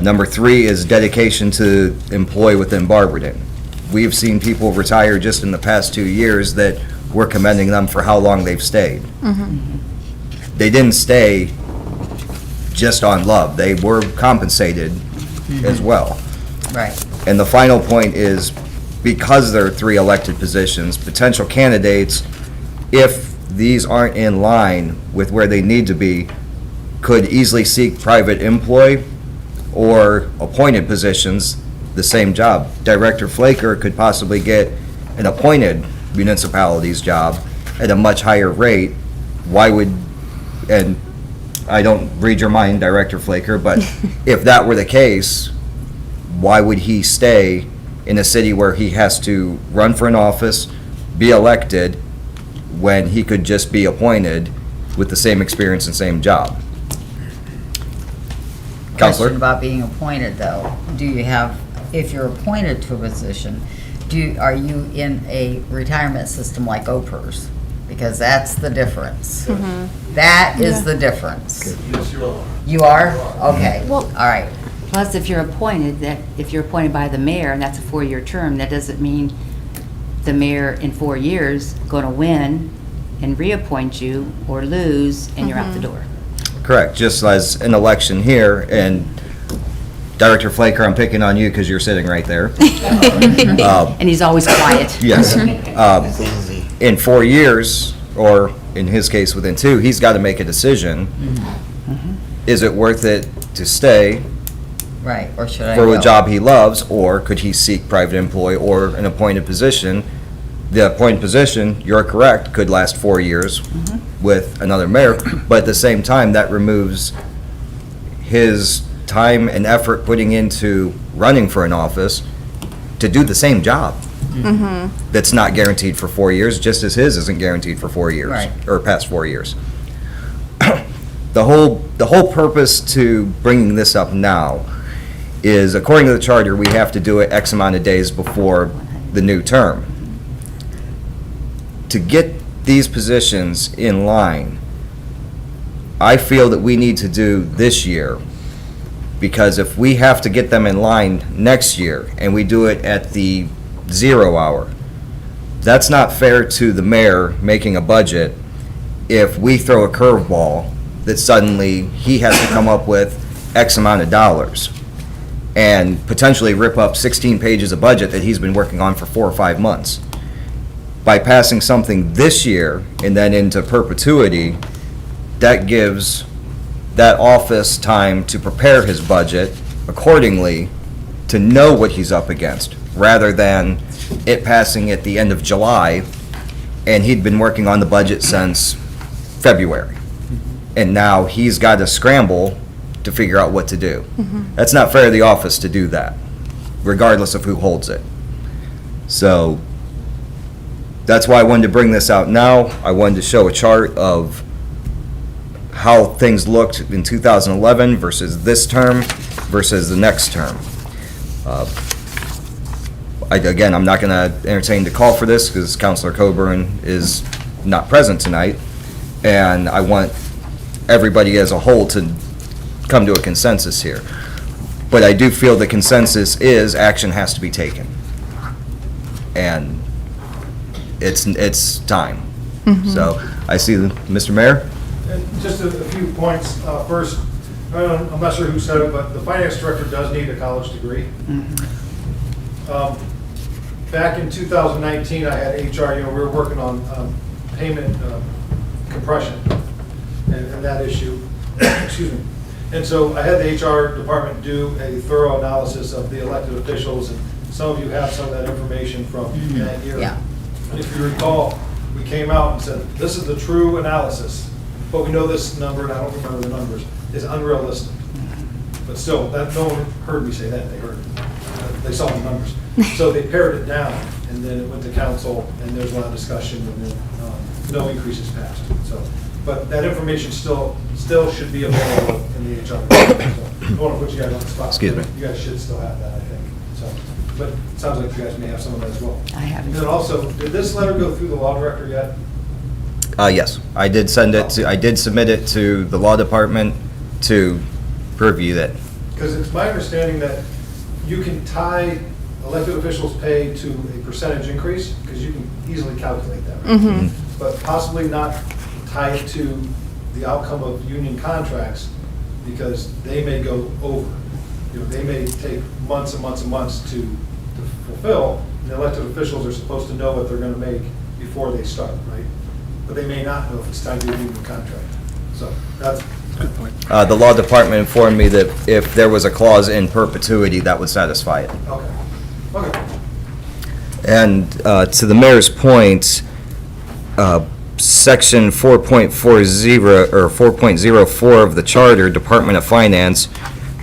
Number three is dedication to employ within Barberton. We've seen people retire just in the past 2 years that we're commending them for how long they've stayed. They didn't stay just on love. They were compensated as well. Right. And the final point is, because there are 3 elected positions, potential candidates, if these aren't in line with where they need to be, could easily seek private employ or appointed positions, the same job. Director Flaker could possibly get an appointed municipalities job at a much higher rate. Why would, and I don't read your mind, Director Flaker, but if that were the case, why would he stay in a city where he has to run for an office, be elected, when he could just be appointed with the same experience and same job? Counselor? Question about being appointed, though. Do you have, if you're appointed to a position, are you in a retirement system like OPERS? Because that's the difference. That is the difference. You are? Okay, all right. Plus, if you're appointed, by the mayor, and that's a 4-year term, that doesn't mean the mayor in 4 years going to win and reappoint you or lose and you're out the door. Correct, just as an election here, and Director Flaker, I'm picking on you because you're sitting right there. And he's always quiet. Yes. In 4 years, or in his case within 2, he's got to make a decision. Is it worth it to stay Right, or should I for go? a job he loves, or could he seek private employee or an appointed position? The appointed position, you're correct, could last 4 years with another mayor, but at the same time, that removes his time and effort putting into running for an office to do the same job. That's not guaranteed for 4 years, just as his isn't guaranteed for 4 years, Right. or past 4 years. The whole purpose to bringing this up now is, according to the charter, we have to do it X amount of days before the new term. To get these positions in line, I feel that we need to do this year, because if we have to get them in line next year and we do it at the 0 hour, that's not fair to the mayor making a budget if we throw a curveball that suddenly he has to come up with X amount of dollars and potentially rip up 16 pages of budget that he's been working on for 4 or 5 months. By passing something this year and then into perpetuity, that gives that office time to prepare his budget accordingly to know what he's up against, rather than it passing at the end of July and he'd been working on the budget since February. And now he's got to scramble to figure out what to do. That's not fair to the office to do that, regardless of who holds it. So that's why I wanted to bring this out now. I wanted to show a chart of how things looked in 2011 versus this term versus the next term. Again, I'm not going to entertain the call for this because Councilor Coburn is not present tonight, and I want everybody as a whole to come to a consensus here. But I do feel the consensus is action has to be taken. And it's time. So I see Mr. Mayor. And just a few points. First, I'm not sure who said it, but the finance director does need a college degree. Back in 2019, I had HR, we were working on payment compression and that issue. Excuse me. And so I had the HR department do a thorough analysis of the elected officials, and some of you have some of that information from that year. Yeah. And if you recall, we came out and said, this is the true analysis, but we know this number, and I don't remember the numbers, is unrealistic. But still, that, no one heard me say that, they saw the numbers. So they pared it down, and then it went to council, and there's a lot of discussion, and then no increases passed. So, but that information still should be available in the HR. So, I don't want to put you guys on the spot. Excuse me. You guys should still have that, I think. So, but it sounds like you guys may have some of that as well. I haven't. And then also, did this letter go through the law director yet? Yes, I did submit it to the law department to review that. Because it's my understanding that you can tie elected officials' pay to a percentage increase, because you can easily calculate that, right? But possibly not tie it to the outcome of union contracts, because they may go over. You know, they may take months and months and months to fulfill, and the elected officials are supposed to know what they're gonna make before they start, right? But they may not know if it's tied to a union contract. So that's a good point. The law department informed me that if there was a clause in perpetuity, that would satisfy it. Okay. Okay. And to the mayor's point, section 4.40 or 4.04 of the charter, Department of Finance,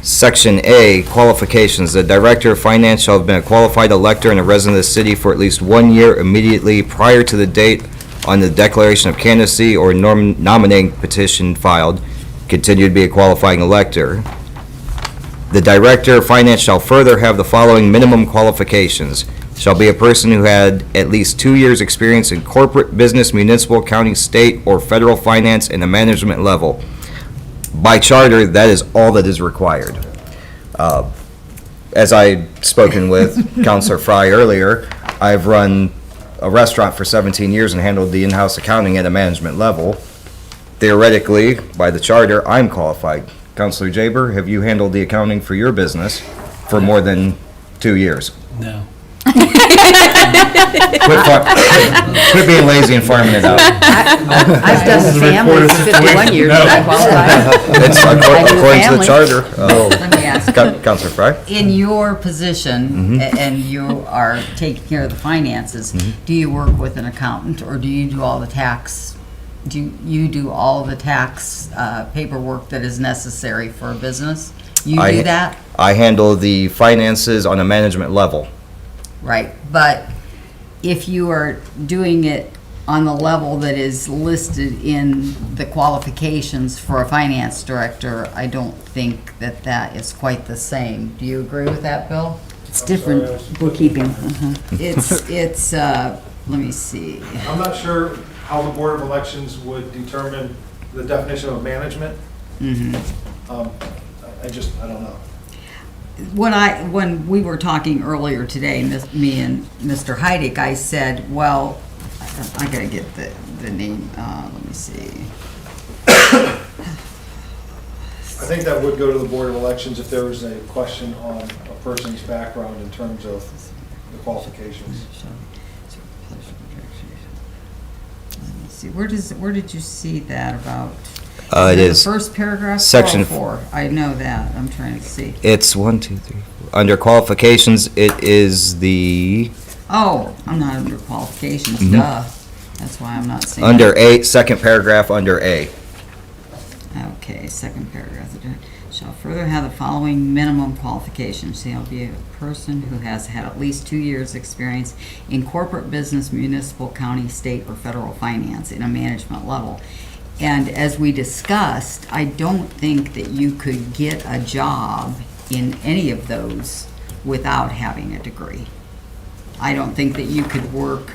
section A, qualifications. The director of finance shall have been a qualified elector and a resident of the city for at least 1 year immediately prior to the date on the declaration of candidacy or nominating petition filed, continue to be a qualifying elector. The director of finance shall further have the following minimum qualifications. Shall be a person who had at least 2 years' experience in corporate, business, municipal, county, state, or federal finance in a management level. By charter, that is all that is required. As I'd spoken with Counselor Fry earlier, I've run a restaurant for 17 years and handled the in-house accounting at a management level. Theoretically, by the charter, I'm qualified. Counselor Jaber, have you handled the accounting for your business for more than 2 years? No. Quit being lazy and farming it out. I've done family for 51 years, and I qualify. It's according to the charter. Let me ask, Counselor Fry? in your position, and you are taking care of the finances, do you work with an accountant, or do you do all the tax? Do you do all the tax paperwork that is necessary for a business? You do that? I handle the finances on a management level. Right, but if you are doing it on the level that is listed in the qualifications for a finance director, I don't think that that is quite the same. Do you agree with that, Bill? It's different bookkeeping. It's, let me see. I'm not sure how the Board of Elections would determine the definition of management. I don't know. When we were talking earlier today, me and Mr. Heidick, I said, well, I gotta get the name, let me see. I think that would go to the Board of Elections if there was a question on a person's background in terms of the qualifications. Let me see, where did you see that about? It The is first paragraph? section 404. I know that, I'm trying to see. It's 1, 2, 3, 4. Under qualifications, it is the Oh, I'm not under qualifications, duh. That's why I'm not seeing. under A, second paragraph under A. Okay, second paragraph. Shall further have the following minimum qualifications. Shall be a person who has had at least 2 years' experience in corporate business, municipal, county, state, or federal finance in a management level. And as we discussed, I don't think that you could get a job in any of those without having a degree. I don't think that you could work,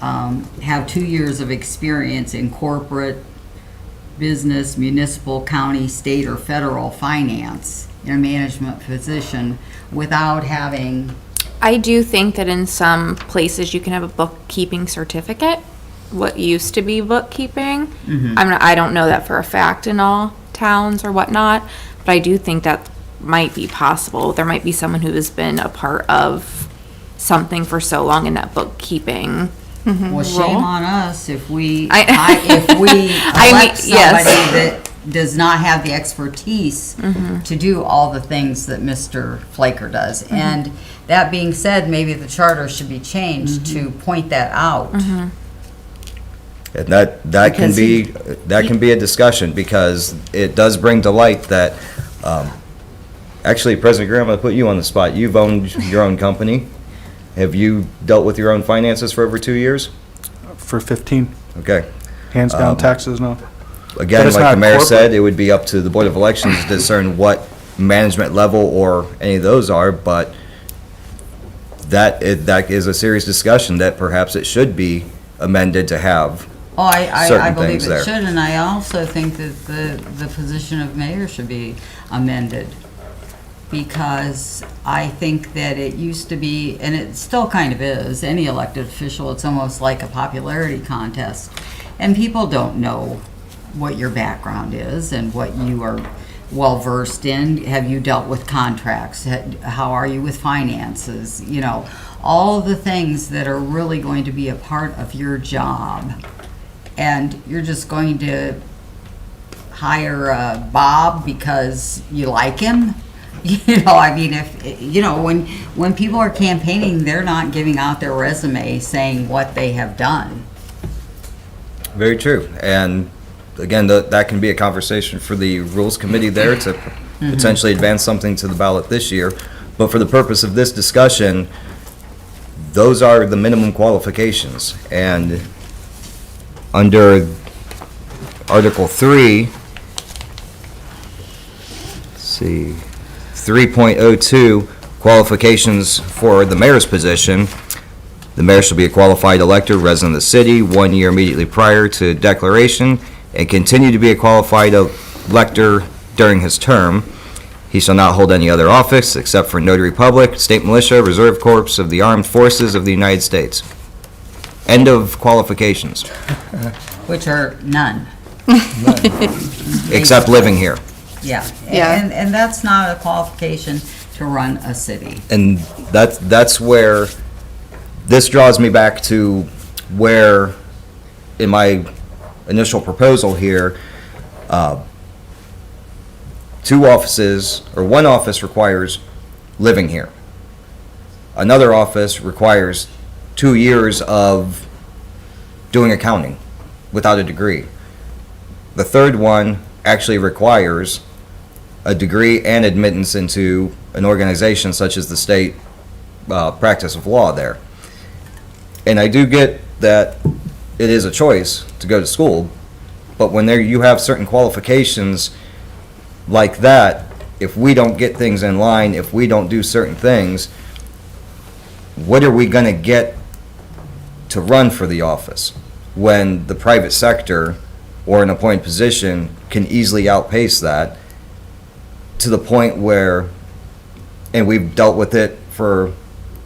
have 2 years of experience in corporate, business, municipal, county, state, or federal finance in a management position without having. I do think that in some places you can have a bookkeeping certificate, what used to be bookkeeping. I don't know that for a fact in all towns or whatnot, but I do think that might be possible. There might be someone who has been a part of something for so long in that bookkeeping Well, shame on us if we I elect somebody yes. that does not have the expertise to do all the things that Mr. Flaker does. And that being said, maybe the charter should be changed to point that out. And that can be a discussion, because it does bring to light that, actually, President Graham, I'm gonna put you on the spot. You've owned your own company. Have you dealt with your own finances for over 2 years? For 15. Okay. Hands down taxes, no? But Again, it's like not the mayor corporate? said, it would be up to the Board of Elections to discern what management level or any of those are, but that is a serious discussion that perhaps it should be amended to have. Oh, I certain believe things there. it should, and I also think that the position of mayor should be amended. Because I think that it used to be, and it still kind of is, any elected official, it's almost like a popularity contest. And people don't know what your background is and what you are well-versed in. Have you dealt with contracts? How are you with finances? You know, all of the things that are really going to be a part of your job. And you're just going to hire Bob because you like him? You know, I mean, if, you know, when people are campaigning, they're not giving out their resume saying what they have done. Very true. And again, that can be a conversation for the Rules Committee there to potentially advance something to the ballot this year. But for the purpose of this discussion, those are the minimum qualifications. And under Article 3, let's see, 3.02, qualifications for the mayor's position. The mayor shall be a qualified elector, resident of the city, 1 year immediately prior to declaration, and continue to be a qualified elector during his term. He shall not hold any other office except for notary public, state militia, reserve corps of the armed forces of the United States. End of qualifications, Which are none. except living here. Yeah. Yeah. And that's not a qualification to run a city. And that's where, this draws me back to where, in my initial proposal here, two offices, or one office requires living here. Another office requires 2 years of doing accounting without a degree. The third one actually requires a degree and admittance into an organization such as the state practice of law there. And I do get that it is a choice to go to school, but when you have certain qualifications like that, if we don't get things in line, if we don't do certain things, what are we going to get to run for the office when the private sector or an appointed position can easily outpace that to the point where, and we've dealt with it for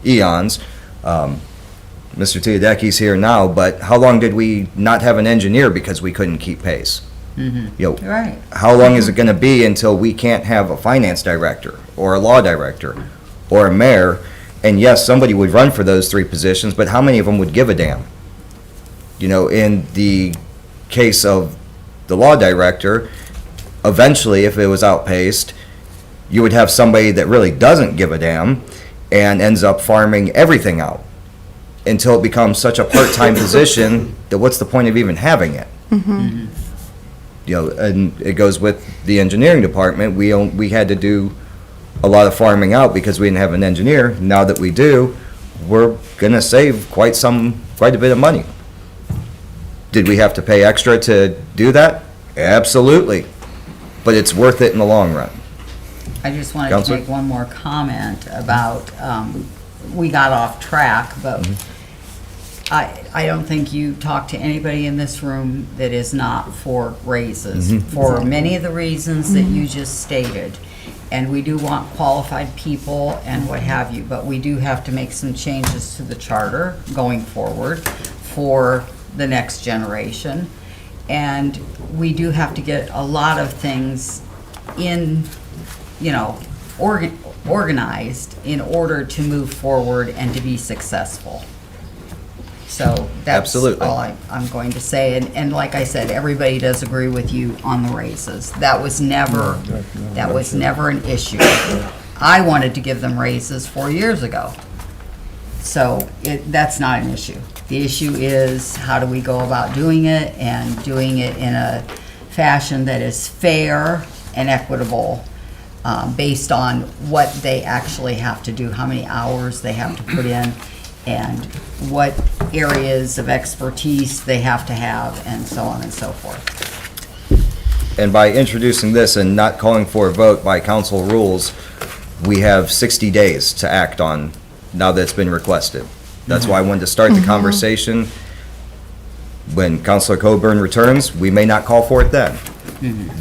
eons, Mr. Teodeki's here now, but how long did we not have an engineer because we couldn't keep pace? You know, Right. how long is it going to be until we can't have a finance director or a law director or a mayor? And yes, somebody would run for those three positions, but how many of them would give a damn? You know, in the case of the law director, eventually, if it was outpaced, you would have somebody that really doesn't give a damn and ends up farming everything out until it becomes such a part-time position that what's the point of even having it? You know, and it goes with the engineering department. We had to do a lot of farming out because we didn't have an engineer. Now that we do, we're gonna save quite a bit of money. Did we have to pay extra to do that? Absolutely. But it's worth it in the long run. I just wanted to Counselor? make one more comment about, we got off track, but I don't think you talked to anybody in this room that is not for raises, for many of the reasons that you just stated. And we do want qualified people and what have you, but we do have to make some changes to the charter going forward for the next generation. And we do have to get a lot of things in, you know, organized in order to move forward and to be successful. So that's Absolutely. all I'm going to say. And like I said, everybody does agree with you on the raises. That was never an issue. I wanted to give them raises 4 years ago. So that's not an issue. The issue is how do we go about doing it and doing it in a fashion that is fair and equitable based on what they actually have to do, how many hours they have to put in. and what areas of expertise they have to have, and so on and so forth. And by introducing this and not calling for a vote by council rules, we have 60 days to act on now that it's been requested. That's why I wanted to start the conversation. When Councilor Coburn returns, we may not call for it then.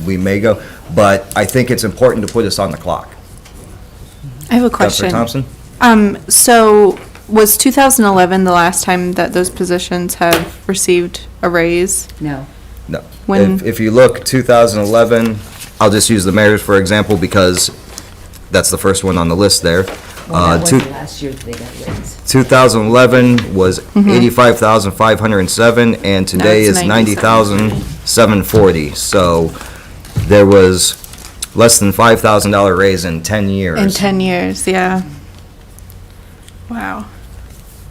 We may go, but I think it's important to put us on the clock. I have a question. Councilor Thompson? So was 2011 the last time that those positions have received a raise? No. No. When- If you look, 2011, I'll just use the mayor's for example because that's the first one on the list there. Well, that Two- wasn't last year that they got raised. 2011 was 85,507, and today it's is 90,740. So there was less than $5,000 raise in 10 years. In 10 years, yeah. Wow.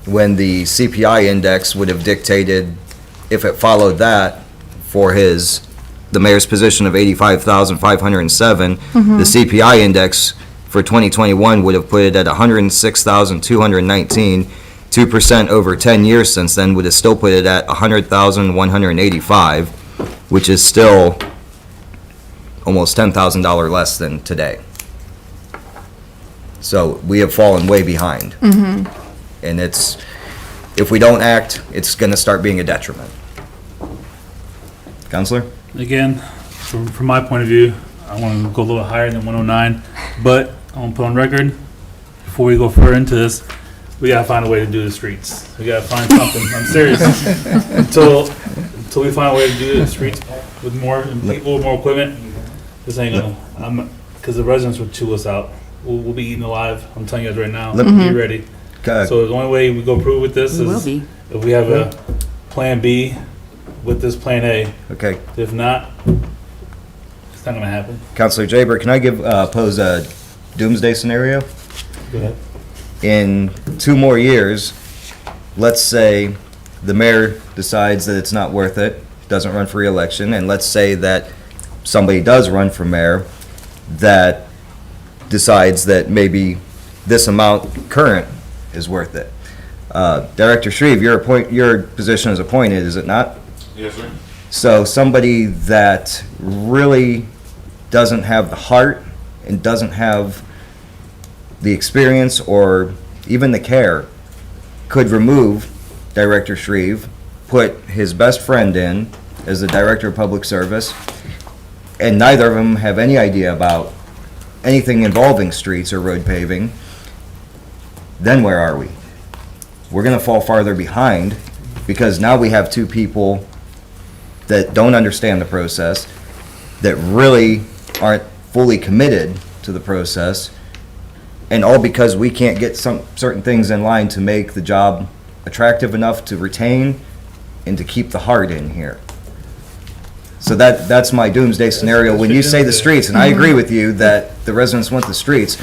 When the CPI index would have dictated, if it followed that, for the mayor's position of 85,507, the CPI index for 2021 would have put it at 106,219. 2% over 10 years since then would have still put it at 100,185, which is still almost $10,000 less than today. So we have fallen way behind. And if we don't act, it's going to start being a detriment. Counselor? Again, from my point of view, I want to go a little higher than 109, but I want to put on record, before we go further into this, we gotta find a way to do the streets. We gotta find something, I'm serious. Until we find a way to do the streets with more people, more equipment, this ain't gonna, because the residents would chew us out. We'll be eaten alive, I'm telling you guys right now, be ready. So the only way we go prove with this We will is be. if we have a plan B with this plan A. Okay. If not, it's not gonna happen. Counselor Jaber, can I pose a doomsday scenario? Go ahead. In 2 more years, let's say the mayor decides that it's not worth it, doesn't run for re-election, and let's say that somebody does run for mayor that decides that maybe this amount current is worth it. Director Shreve, your position is appointed, is it not? Yes, sir. So somebody that really doesn't have the heart and doesn't have the experience or even the care could remove Director Shreve, put his best friend in as the Director of Public Service, and neither of them have any idea about anything involving streets or road paving. Then where are we? We're going to fall farther behind because now we have 2 people that don't understand the process, that really aren't fully committed to the process, and all because we can't get some certain things in line to make the job attractive enough to retain and to keep the heart in here. So that's my doomsday scenario. When you say the streets, and I agree with you that the residents want the streets,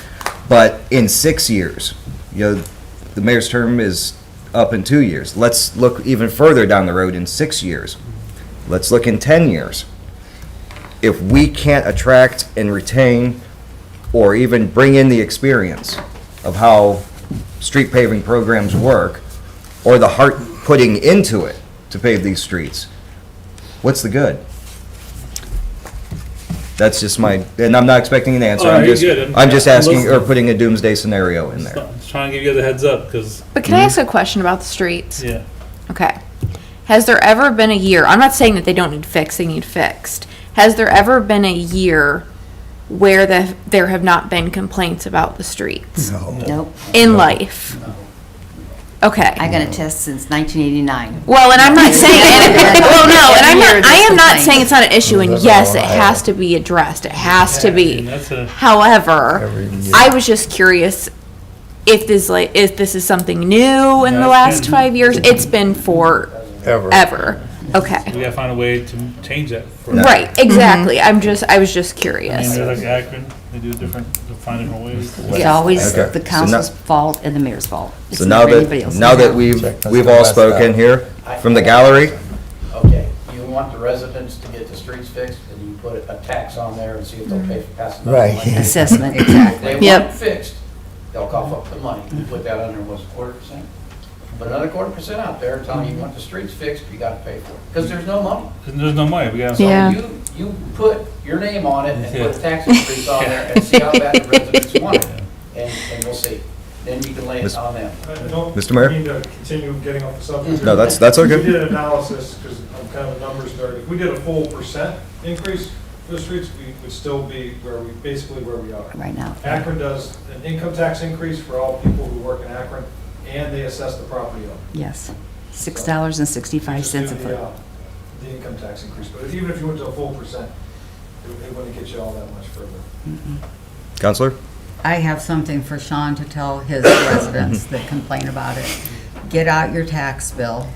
but in 6 years, the mayor's term is up in 2 years. Let's look even further down the road in 6 years. Let's look in 10 years. If we can't attract and retain or even bring in the experience of how street paving programs work, or the heart putting into it to pave these streets, what's the good? That's just and I'm not expecting an answer. Oh, you're good. I'm just I'm asking, or listening. putting a doomsday scenario in there. Just trying to give you guys a heads up, because, But can I ask a question about the streets? yeah. Okay. Has there ever been a year, I'm not saying that they don't need fixed, they need fixed. Has there ever been a year where there have not been complaints about the streets Nope. in life? Okay. I got a test since 1989. Well, and I'm not saying, well, no, and Every year I am there's not complaints. saying it's not an issue, and yes, it has to be addressed, it has to be. And that's a, However, I was just curious if this is something new in Yeah, the it's last been- 5 years. It's been forever. Okay. we gotta find a way to change that. For Right, exactly. I was just I mean, curious. they're like Akron, they do find different ways. It's always Okay. the So council's now- fault and the mayor's fault. It's So now never anybody that, else's. now that we've all spoken here from the gallery, Okay, you want the residents to get the streets fixed, and you put a tax on there and see if they'll pay for passing. Right. Assessment, If exactly. they Yep. want it fixed, they'll cough up the money. You put that under, was it 1/4%? But another 1/4% out there telling you want the streets fixed, you gotta pay for it, because there's no money. There's no money, we got. So Yeah. you put your name on it and put a tax increase on there and see how bad the residents want it, and we'll see. Then you can lay it on them. I don't Mr. Mayor? mean to continue getting off the subject. No, that's okay. If we did an analysis, because I'm kind of a numbers nerd, if we did a full percent increase for the streets, we would still be basically where we are. Right now. Akron does an income tax increase for all people who work in Akron, and they assess the property owner. Yes. $6.65 a Just do foot. the income tax increase, but even if you went to a full percent, it wouldn't get you all that much further. Counselor? I have something for Sean to tell his residents that complain about it. Get out your tax bill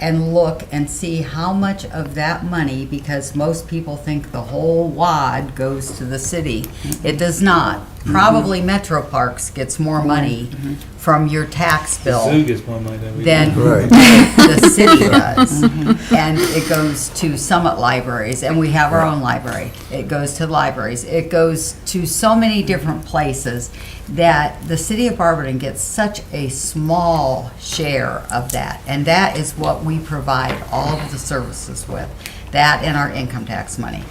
and look and see how much of that money, because most people think the whole wad goes to the city. It does not. Probably Metro Parks gets more money from your tax bill Zoo gets more money than we do. than Right. the city does. And it goes to Summit Libraries, and we have our own library. It goes to libraries. It goes to so many different places that the city of Barberton gets such a small share of that. And that is what we provide all of the services with, that and our income tax money.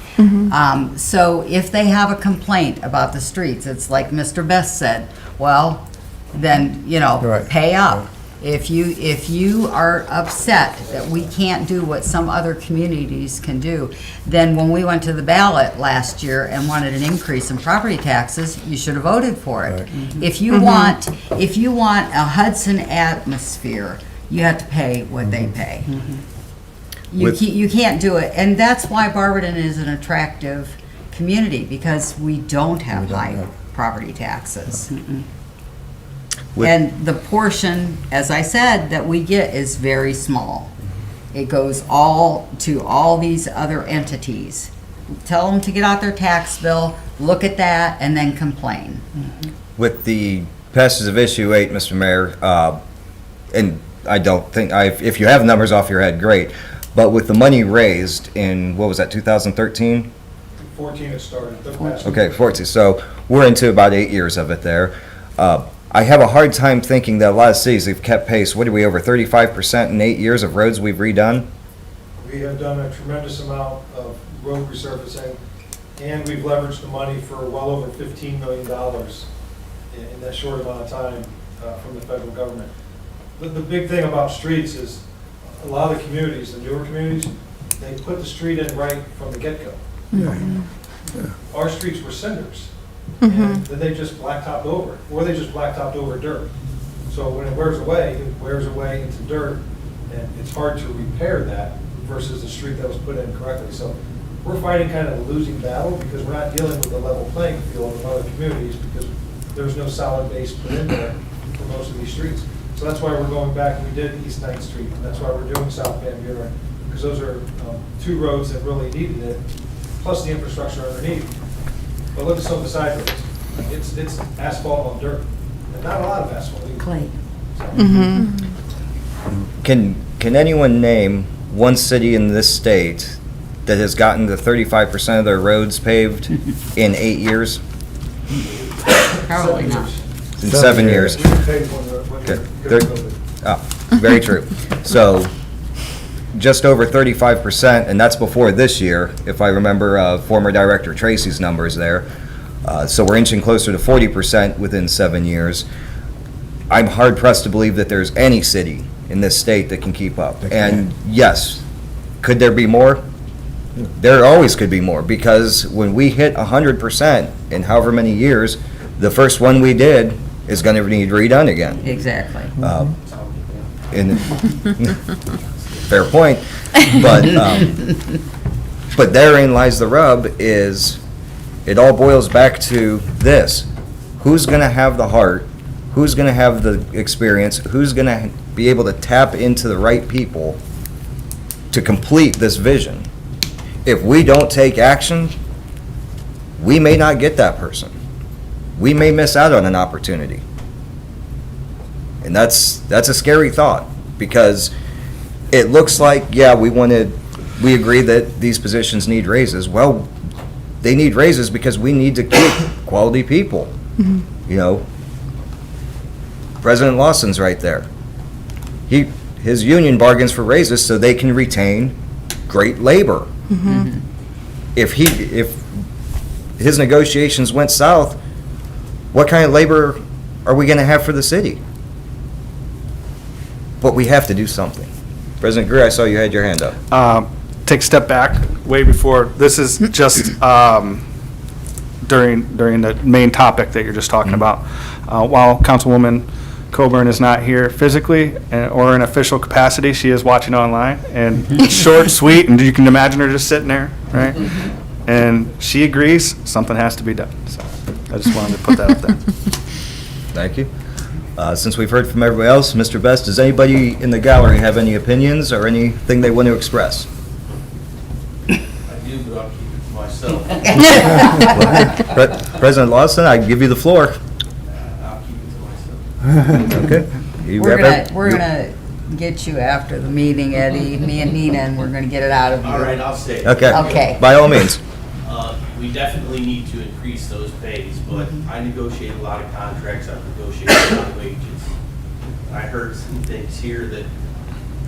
So if they have a complaint about the streets, it's like Mr. Best said, well, then, Right. pay up. If you are upset that we can't do what some other communities can do, then when we went to the ballot last year and wanted an increase in property taxes, you should have voted for it. If you want a Hudson atmosphere, you have to pay what they pay. You can't do it, and that's why Barberton is an attractive community, because we don't have high property taxes. And the portion, as I said, that we get is very small. It goes all to all these other entities. Tell them to get out their tax bill, look at that, and then complain. With the passage of issue 8, Mr. Mayor, and I don't think, if you have numbers off your head, great, but with the money raised in, what was that, 2013? 14 it started. the past- Okay, 14, so we're into about 8 years of it there. I have a hard time thinking that a lot of cities have kept pace. What are we, over 35% in 8 years of roads we've redone? We have done a tremendous amount of road resurfacing, and we've leveraged the money for well over $15 million in that short amount of time from the federal government. The big thing about streets is a lot of the communities, the newer communities, they put the street in right from the get-go. Our streets were cinders, and then they just blacktopped over it, or they just blacktopped over dirt. So when it wears away into dirt, and it's hard to repair that versus the street that was put in correctly. So we're fighting kind of a losing battle, because we're not dealing with the level playing field of other communities, because there's no solid base put in there for most of these streets. So that's why we're going back, we did East 9th Street, and that's why we're doing South Van Buren, because those are two roads that really needed it, plus the infrastructure underneath. But look at some of the side roads. It's asphalt on dirt, and not a lot of asphalt. Clay. Can anyone name one city in this state that has gotten to 35% of their roads paved in 8 years? Probably not. In 7 years? We paved when Okay. during COVID. Very true. So, just over 35%, and that's before this year, if I remember former Director Tracy's numbers there. So we're inching closer to 40% within 7 years. I'm hard pressed to believe that there's any city in this state that can keep up. And yes, could there be more? There always could be more, because when we hit 100% in however many years, the first one we did is going to need redone again. Exactly. Fair point, but therein lies the rub, is it all boils back to this: who's going to have the heart, who's going to have the experience, who's going to be able to tap into the right people to complete this vision? If we don't take action, we may not get that person. We may miss out on an opportunity. And that's a scary thought, because it looks like, yeah, we agree that these positions need raises. Well, they need raises because we need to keep quality people. You know, President Lawson's right there. his union bargains for raises so they can retain great labor. If his negotiations went south, what kind of labor are we gonna have for the city? But we have to do something. President Greer, I saw you had your hand up. Take a step back, way before, this is just during the main topic that you're just talking about. While Councilwoman Coburn is not here physically or in official capacity, she is watching online, and it's short, sweet, and you can imagine her just sitting there, right? And she agrees something has to be done. So I just wanted to put that out there. Thank you. Since we've heard from everybody else, Mr. Best, does anybody in the gallery have any opinions or anything they want to express? I do, but I'll keep it to myself. President Lawson, I give you the floor. I'll keep it to myself. Okay. You We're wrap up? we're gonna get you after the meeting, Eddie, me and Nina, and we're gonna get it out of you. All right, I'll say it. Okay. Okay. By all means. We definitely need to increase those pays, but I negotiate a lot of contracts, I've negotiated a lot of wages. I heard some things here that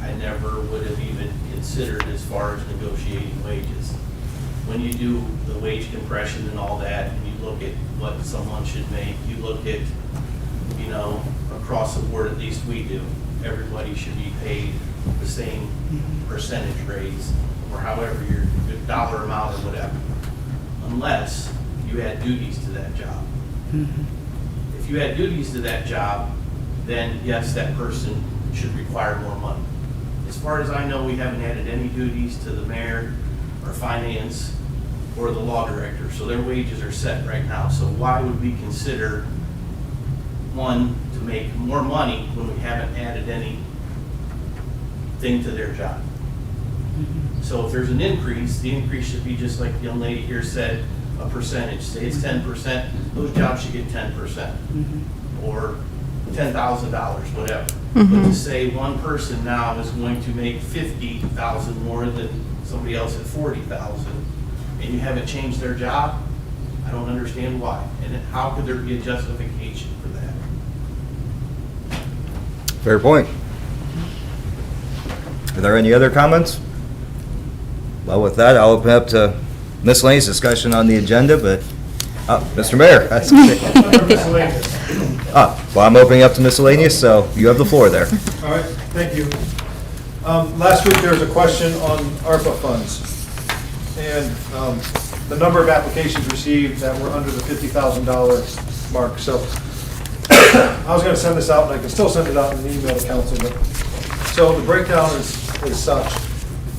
I never would have even considered as far as negotiating wages. When you do the wage compression and all that, and you look at what someone should make, you look at, across the board, at least we do, everybody should be paid the same percentage raise, or however your dollar amount or whatever, unless you add duties to that job. If you add duties to that job, then yes, that person should require more money. As far as I know, we haven't added any duties to the mayor or finance or the law director, so their wages are set right now. So why would we consider one to make more money when we haven't added anything to their job? So if there's an increase, the increase should be just like the young lady here said, a percentage. Say it's 10%, those jobs should get 10%. Or $10,000, whatever. But to say one person now is going to make $50,000 more than somebody else at $40,000, and you haven't changed their job, I don't understand why. And how could there be a justification for that? Fair point. Are there any other comments? Well, with that, I'll open up to miscellaneous discussion on the agenda, but, Mr. Mayor. Well, I'm opening up to miscellaneous, so you have the floor there. All right, thank you. Last week, there was a question on ARPA funds, and the number of applications received that were under the $50,000 mark. So I was going to send this out, and I can still send it out in an email to council. But so the breakdown is such.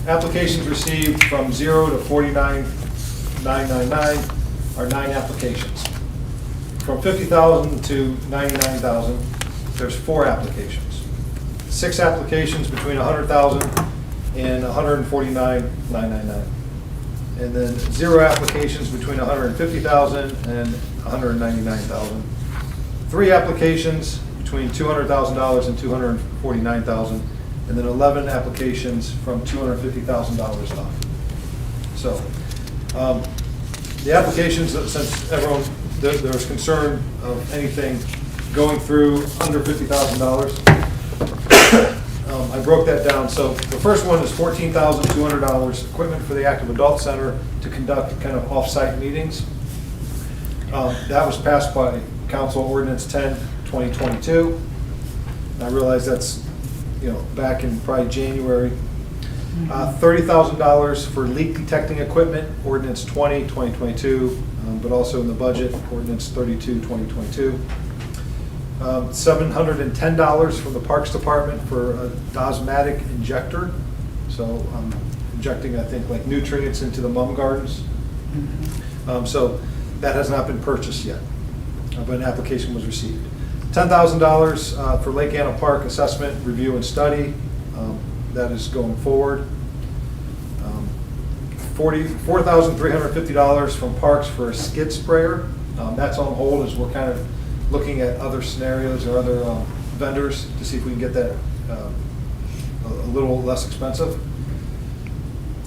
Applications received from 0 to 49,999 are 9 applications. From 50,000 to 99,000, there's 4 applications. 6 applications between 100,000 and 149,999. And then 0 applications between 150,000 and 199,000. 3 applications between $200,000 and 249,000. And then 11 applications from $250,000 up. So the applications, since everyone, there was concern of anything going through under $50,000, I broke that down. So the first one is $14,200, equipment for the Active Adult Center to conduct kind of off-site meetings. That was passed by Council Ordinance 10, 2022. And I realize that's back in probably January. $30,000 for leak detecting equipment, Ordinance 20, 2022, but also in the budget, Ordinance 32, 2022. $710 from the Parks Department for a dosmatic injector. So injecting, I think, like nutrients into the mum gardens. So that has not been purchased yet, but an application was received. $10,000 for Lake Anna Park assessment, review, and study. That is going forward. $4,350 from Parks for a skid sprayer. That's on hold as we're kind of looking at other scenarios or other vendors to see if we can get that a little less expensive.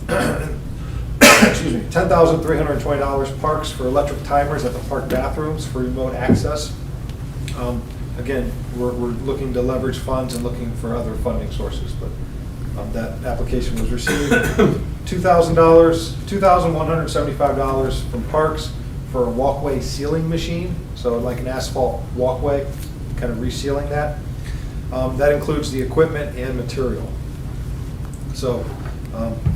Excuse me. $10,320 Parks for electric timers at the park bathrooms for remote access. again, we're looking to leverage funds and looking for other funding sources, but that application was received. $2,175 from Parks for a walkway sealing machine, so like an asphalt walkway, kind of resealing that. That includes the equipment and material. So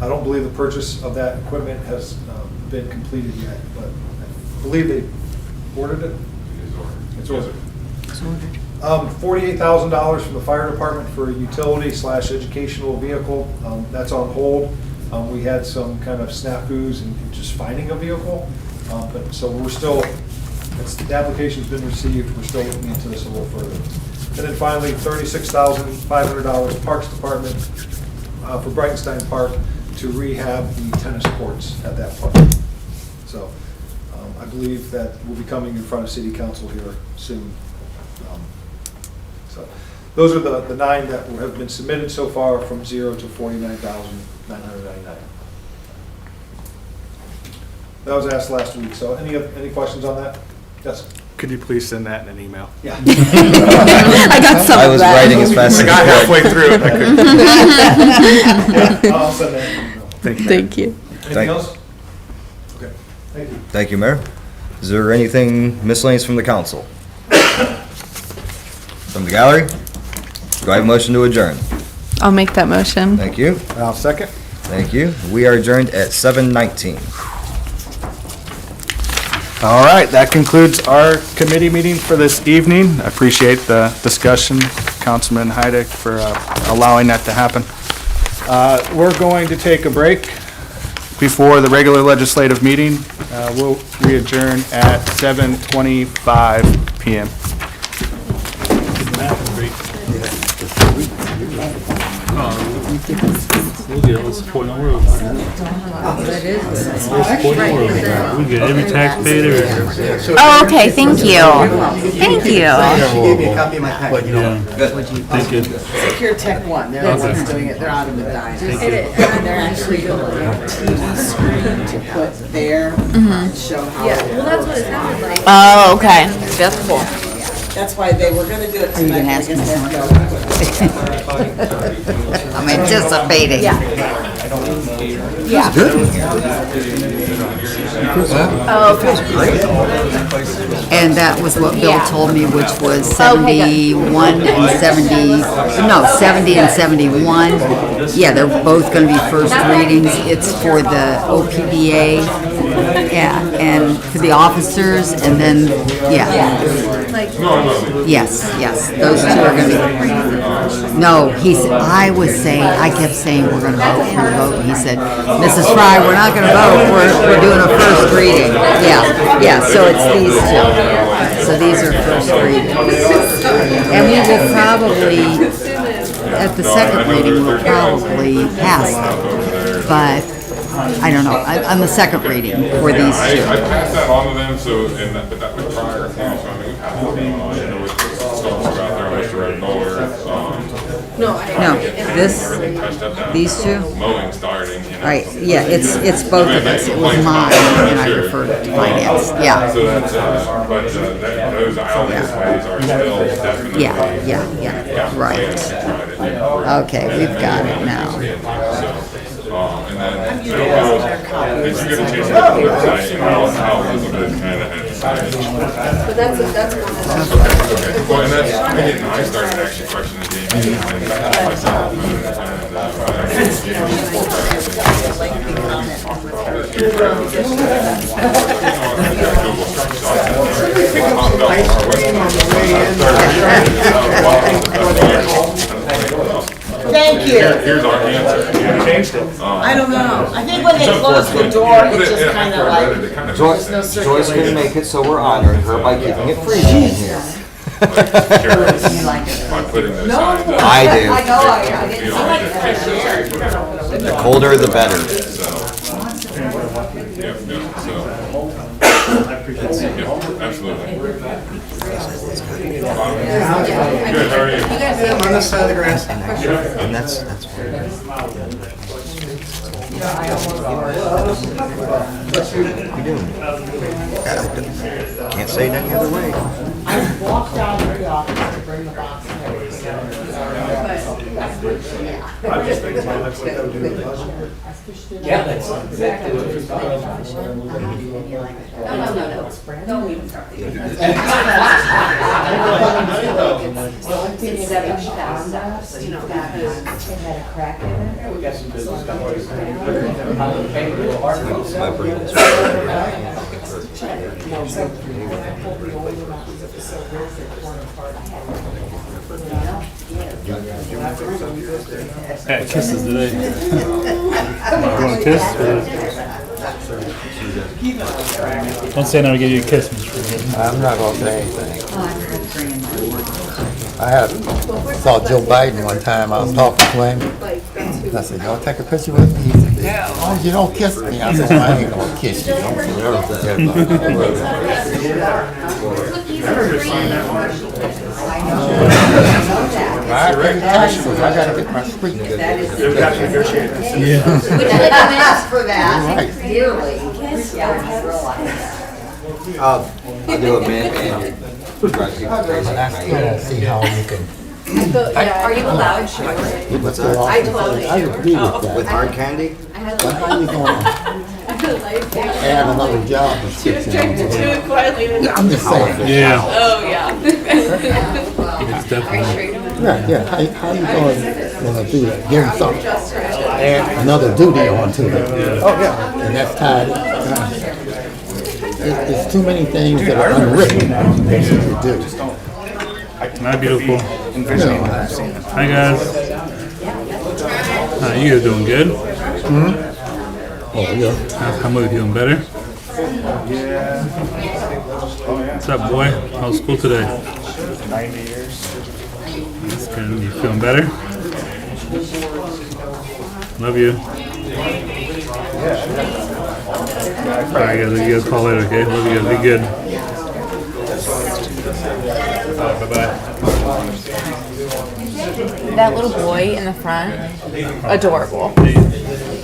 I don't believe the purchase of that equipment has been completed yet, but I believe they ordered it. It's ordered. $48,000 from the fire department for a utility/educational vehicle. That's on hold. We had some kind of snafus in just finding a vehicle. But so we're still, the application's been received. We're still looking into this a little further. And then finally, $36,500 Parks Department for Brightenstein Park to rehab the tennis courts at that park. So I believe that we'll be coming in front of City Council here soon. So those are the 9 that have been submitted so far, from 0 to $49,999. That was asked last week. So any questions on that? Yes. Could you please send that in an email? Yeah. I got some I of was that. writing as fast I as got I could. halfway through it. I couldn't. Yeah, I'll send that in an email. Thank you. Thank you. Anything else? Okay. Thank you. Thank you, Mayor. Is there anything miscellaneous from the council? From the gallery? Do I have a motion to adjourn? I'll make that motion. Thank you. I'll second. Thank you. We are adjourned at 7:19. All right, that concludes our committee meeting for this evening. I appreciate the discussion, Councilman Heidick, for allowing that to happen. We're going to take a break before the regular legislative meeting. We'll re-adjourn at 7:25 PM. We'll get all the support in the world. All the support in the world. We get every tax paid, everything. Oh, okay, thank you. Thank you. She gave me a copy of my packet. Thank you. Secure Tech One, they're the ones doing it, they're out of Medina. And they're actually building a TV screen to put there and show how. Well, that's what it sounded like. Oh, okay. That's cool. That's why they were gonna do it tonight. gonna ask I guess me they have to go. I'm anticipating. Yeah. Oh, okay. And that was what Bill Yeah. told me, which was Okay, 71 and 70, no, 70 and 71. Yeah, they're both gonna be first readings. It's for the OPDA, yeah, and for the officers, and then, yeah. Yes, those two are gonna be. No, he said, I kept saying, we're gonna vote. And he said, Mrs. Fry, we're not gonna vote, we're doing a first reading. Yeah, so it's these two. So these are first readings. And we will probably, at the second reading, we'll probably pass them. But, I don't know, on the second reading for these two. I passed that on to them, but that was prior, so I mean, we passed it on, you know, with stuff out there, Mr. Red Mower, No, these two? mowing starting, you know. Right, yeah, it's both of us. It was mine, and I referred it to finance, yeah. So that's, those outlets ways are still definitely. Yeah, right. Okay, we've got it now. And then, you know, did you get a chance to look at the website, you know, how Elizabeth kind of had decided? But that's Okay, well, and that's, I started actually questioning Jamie and myself, and Thank you. Here's our answer. Changed it. I don't know. I think when they close the door, it just kind of like, there's no Joyce couldn't circulation. make it, so we're honoring her by keeping it freezing in here. By putting those signs up. I do. I know, I didn't see like that. The colder, the better. Absolutely. Good, how are you? I'm on this side of the grass. And that's Can't say it any other way. I walked out of the office to bring the box and everything. I'm just thinking my next thing I would do is Yeah, that's exactly what you're talking about. It's 7,000, so you know, it had a crack in it. We got some business companies. Paying a little hard. My brain is- Yeah, kisses today. You want a kiss? Don't say no to give you a kiss, Mr. President. I'm not gonna say anything. Saw Joe Biden one time, I was talking to him. I said, "Y'all take a picture with me?" He said, "Yeah, as long as you don't kiss me." I said, "Well, I ain't gonna kiss you." I gotta get my street. Would you like to ask for that? Right. Dearly. Yeah, I realize that. I'll do a minute and drive people crazy. See how you can. Are you allowed to? What's that? I totally agree with that. With hard candy? But how you gonna add another job description? I'm just saying. Yeah, Oh, yeah. it's definitely. Yeah. How you gonna do that? Give them something. Add another duty onto it. Oh, yeah. And that's tied. It's too many things that are unwritten that you can do. My beautiful. Yeah. Hi, guys. You guys doing good? Oh, yeah. How much feeling better? What's up, boy? How's school today? 90 years. That's good. You feeling better? Love you. Alright, guys. You guys call later, okay? Love you guys. Be good. Bye-bye. That little boy in the front, adorable.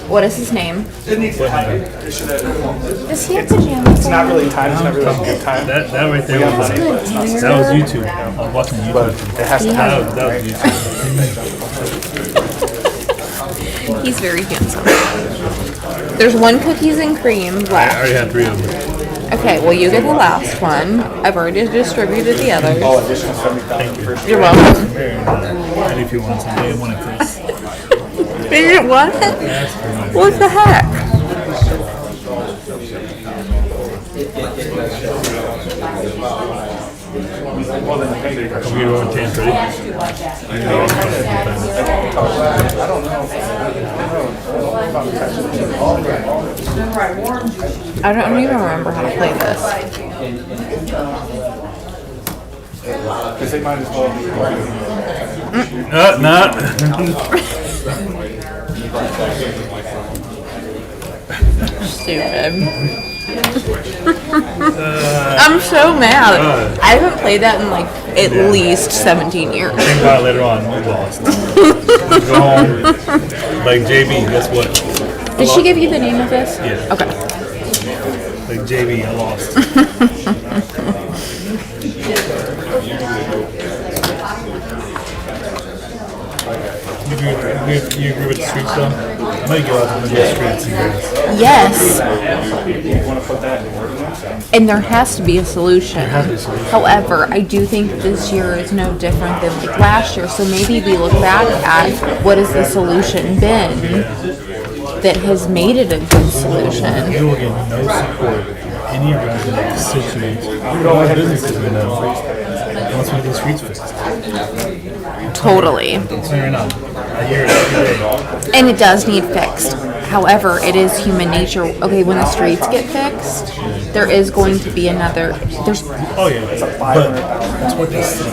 What is his name? Does he have pajamas? It's not really time, it's not really a good time. That right there was that was YouTube. I was watching YouTube. It has to happen. That was YouTube. He's very handsome. There's one cookies and cream I left. already had 3 of them. Okay, well, you get the last one. I've already distributed the others. Oh, additional 70,000 first. You're welcome. And if you want some, I want a kiss. What? What the heck? Come here, on 10, ready? I don't even remember how to play this. Because they might as well be. No. Stupid. I'm so mad. I haven't played that in like at least 17 years. Think about it later on. We lost. Go home. Like JB, guess what? Did she give you the name of this? Yeah. Okay. Like JB, I lost. You agree with the streets though? I know you go out to the streets and guys. Yes. You want to put that in ordinance? And there has to be a solution. has to be a solution. However, I do think this year is no different than like last year. So maybe we look back at what has the solution been that has made it a good solution. You will get no support in any resident situation. No businesses right now. Unless we get the streets fixed. Totally. I'm saying right now, I hear it every day. And it does need fixed. However, it is human nature. Okay, when the streets get fixed, there is going to be another. Oh yeah, but that's what they see.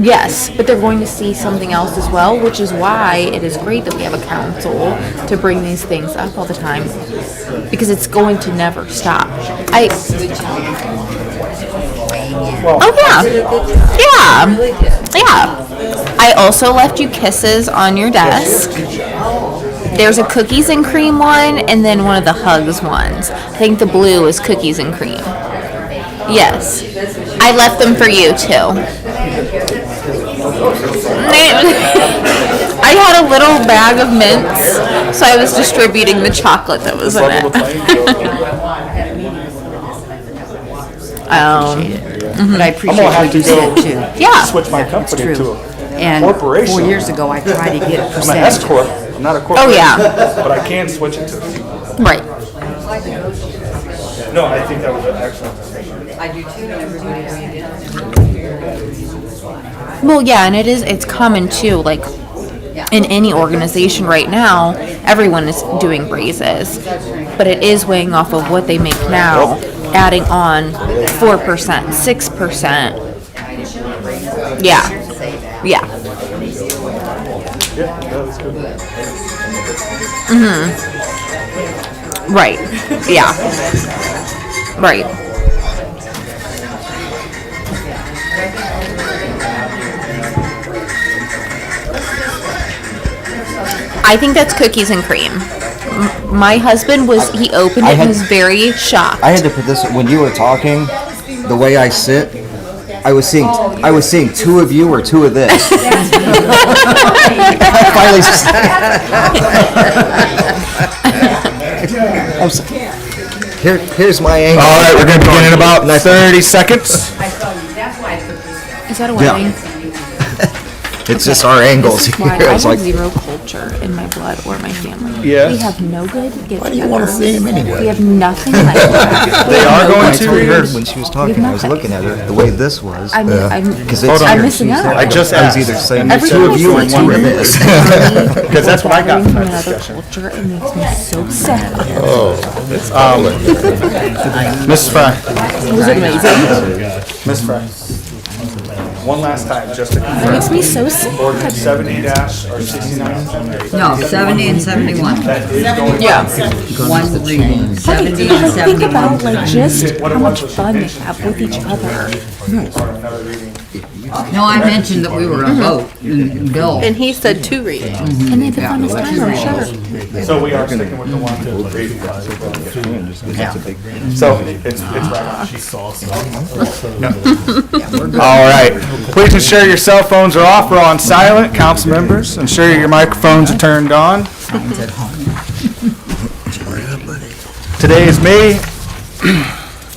Yes, but they're going to see something else as well, which is why it is great that we have a council to bring these things up all the time, because it's going to never stop. Oh yeah. I also left you kisses on your desk. There's a cookies and cream one, and then one of the hugs ones. I think the blue is cookies and cream. Yes. I left them for you, too. I had a little bag of mints, so I was distributing the chocolate that was in it. But I appreciate what you said too. Yeah. Switch my It's company true. to a And corporation. 4 years ago, I tried to get a I'm an percentage. S corp. I'm not a corporation. yeah. But I can switch it to. Right. No, I think that was an excellent. I do too, and everybody Well, yeah, and it's common too, like, in any organization right now, everyone is doing raises, but it is weighing off of what they make now, adding on 4%, 6%. Yeah, yeah. Right, yeah. Right. I think that's cookies and cream. My husband he opened it and was very shocked. I had to put this, when you were talking, the way I sit, I was seeing two of you or two of this. Finally, here's my angle. All right, we're going to begin in about 30 seconds. Is that a Yeah. wedding? It's just our angles This is here. why I It's have like, zero culture in my blood or my family. Yes. We have no good get-togethers. Why do you want to see him anyway? We have nothing like that. They are when going I to told her, read. when she was talking, I was looking at her, the way this was. I mean, I'm Because it's I'm missing out. I just I was asked. either saying Every two time of I you or see two of someone this. Because that's what I got from from that another discussion. culture, it makes me so sad. Mrs. Fry. Was it amazing? Ms. Fry. One last time, just to It confirm. makes me so sad. Ordinance 70-69. No, 70 and 71. That is going. Yeah. One reading, 70 and Because think 71. about like just What it how much was fun they patience. have with each other. Another reading. No, I mentioned that we were a vote, and Bill. And he said 2 readings. And they have the funnest time, I'm sure. So we are sticking with the one. So it's right on. She saw All right. Please ensure your cell phones are off or on silent. Council members, ensure your microphones are turned on. Today is May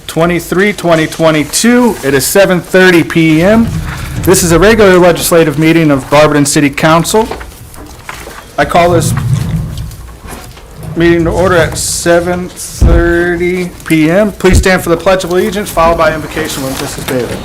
23, 2022. It is 7:30 p.m. This is a regular legislative meeting of Barberton City Council. I call this meeting to order at 7:30 p.m. Please stand for the Pledge of Allegiance, followed by invocation from Mrs. Bailey.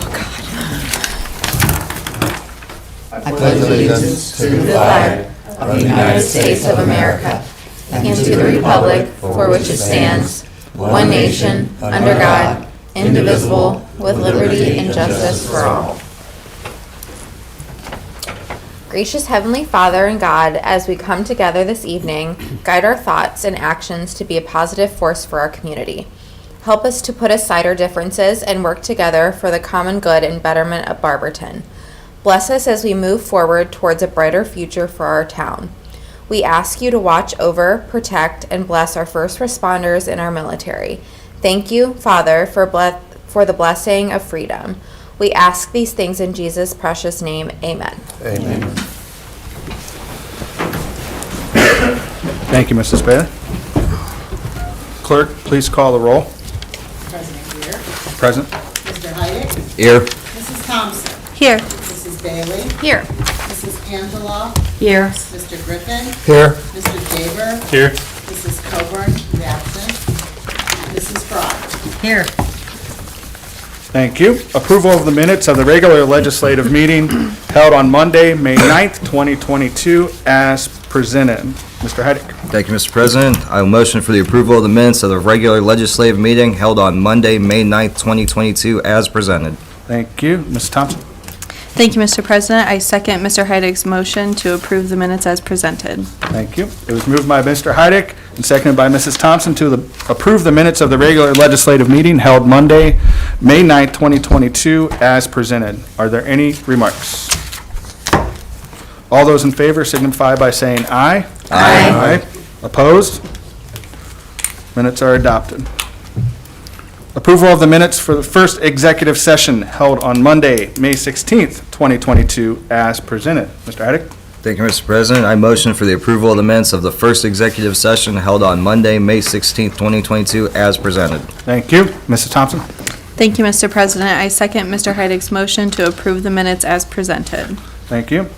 I pledge allegiance to the flag Of the United States of America and to the republic for which it stands, one nation, under God, indivisible, with liberty and justice for all. Gracious Heavenly Father and God, as we come together this evening, guide our thoughts and actions to be a positive force for our community. Help us to put aside our differences and work together for the common good and betterment of Barberton. Bless us as we move forward towards a brighter future for our town. We ask you to watch over, protect, and bless our first responders and our military. Thank you, Father, for the blessing of freedom. We ask these things in Jesus' precious name. Amen. Amen. Thank you, Mrs. Bailey. Clerk, please call the roll. President Gear, Present. Mr. Heidick, Here. Mrs. Thompson, Here. Mrs. Bailey, Here. Mrs. Angela, Here. Mr. Griffin, Here. Mr. Tabor, Here. Mrs. Coburn, is absent, Mrs. Frye. Here. Thank you. Approval of the minutes of the regular legislative meeting held on Monday, May 9th, 2022, as presented. Mr. Heidick. Thank you, Mr. President. I will motion for the approval of the minutes of the regular legislative meeting held on Monday, May 9th, 2022, as presented. Thank you. Ms. Thompson. Thank you, Mr. President. I second Mr. Heidick's motion to approve the minutes as presented. Thank you. It was moved by Mr. Heidick and seconded by Mrs. Thompson to approve the minutes of the regular legislative meeting held Monday, May 9th, 2022, as presented. Are there any remarks? All those in favor signify by saying aye. Aye. Opposed? Minutes are adopted. Approval of the minutes for the first executive session held on Monday, May 16th, 2022, as presented. Mr. Heidick? Thank you, Mr. President. I motion for the approval of the minutes of the first executive session held on Monday, May 16th, 2022, as presented. Thank you. Mrs. Thompson? Thank you, Mr. President. I second Mr. Heidick's motion to approve the minutes as presented. Thank you.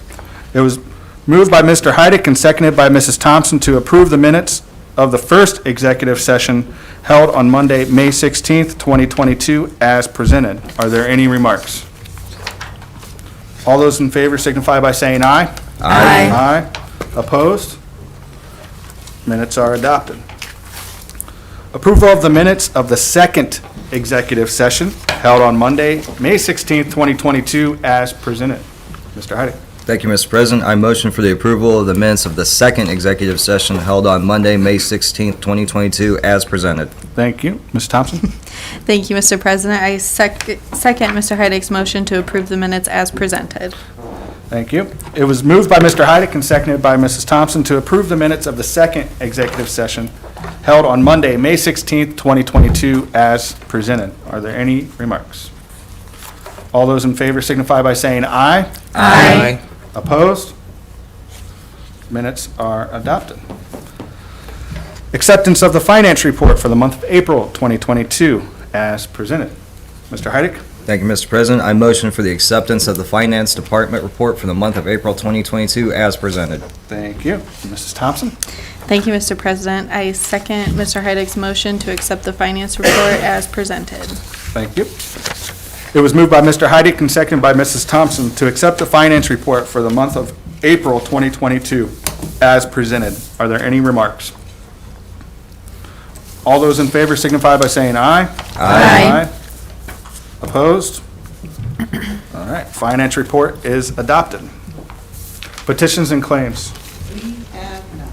It was moved by Mr. Heidick and seconded by Mrs. Thompson to approve the minutes of the first executive session held on Monday, May 16th, 2022, as presented. Are there any remarks? All those in favor signify by saying aye. Aye. Aye. Opposed? Minutes are adopted. Approval of the minutes of the second executive session held on Monday, May 16th, 2022, as presented. Mr. Heidick? Thank you, Mr. President. I motion for the approval of the minutes of the second executive session held on Monday, May 16th, 2022, as presented. Thank you. Ms. Thompson? Thank you, Mr. President. I second Mr. Heidick's motion to approve the minutes as presented. Thank you. It was moved by Mr. Heidick and seconded by Mrs. Thompson to approve the minutes of the second executive session held on Monday, May 16th, 2022, as presented. Are there any remarks? All those in favor signify by saying aye. Aye. Opposed? Minutes are adopted. Acceptance of the finance report for the month of April 2022, as presented. Mr. Heidick? Thank you, Mr. President. I motion for the acceptance of the Finance Department report for the month of April 2022, as presented. Thank you. Mrs. Thompson? Thank you, Mr. President. I second Mr. Heidick's motion to accept the finance report as presented. Thank you. It was moved by Mr. Heidick and seconded by Mrs. Thompson to accept the finance report for the month of April 2022 as presented. Are there any remarks? All those in favor signify by saying aye. Aye. Opposed? All right, finance report is adopted. Petitions and claims. We have none.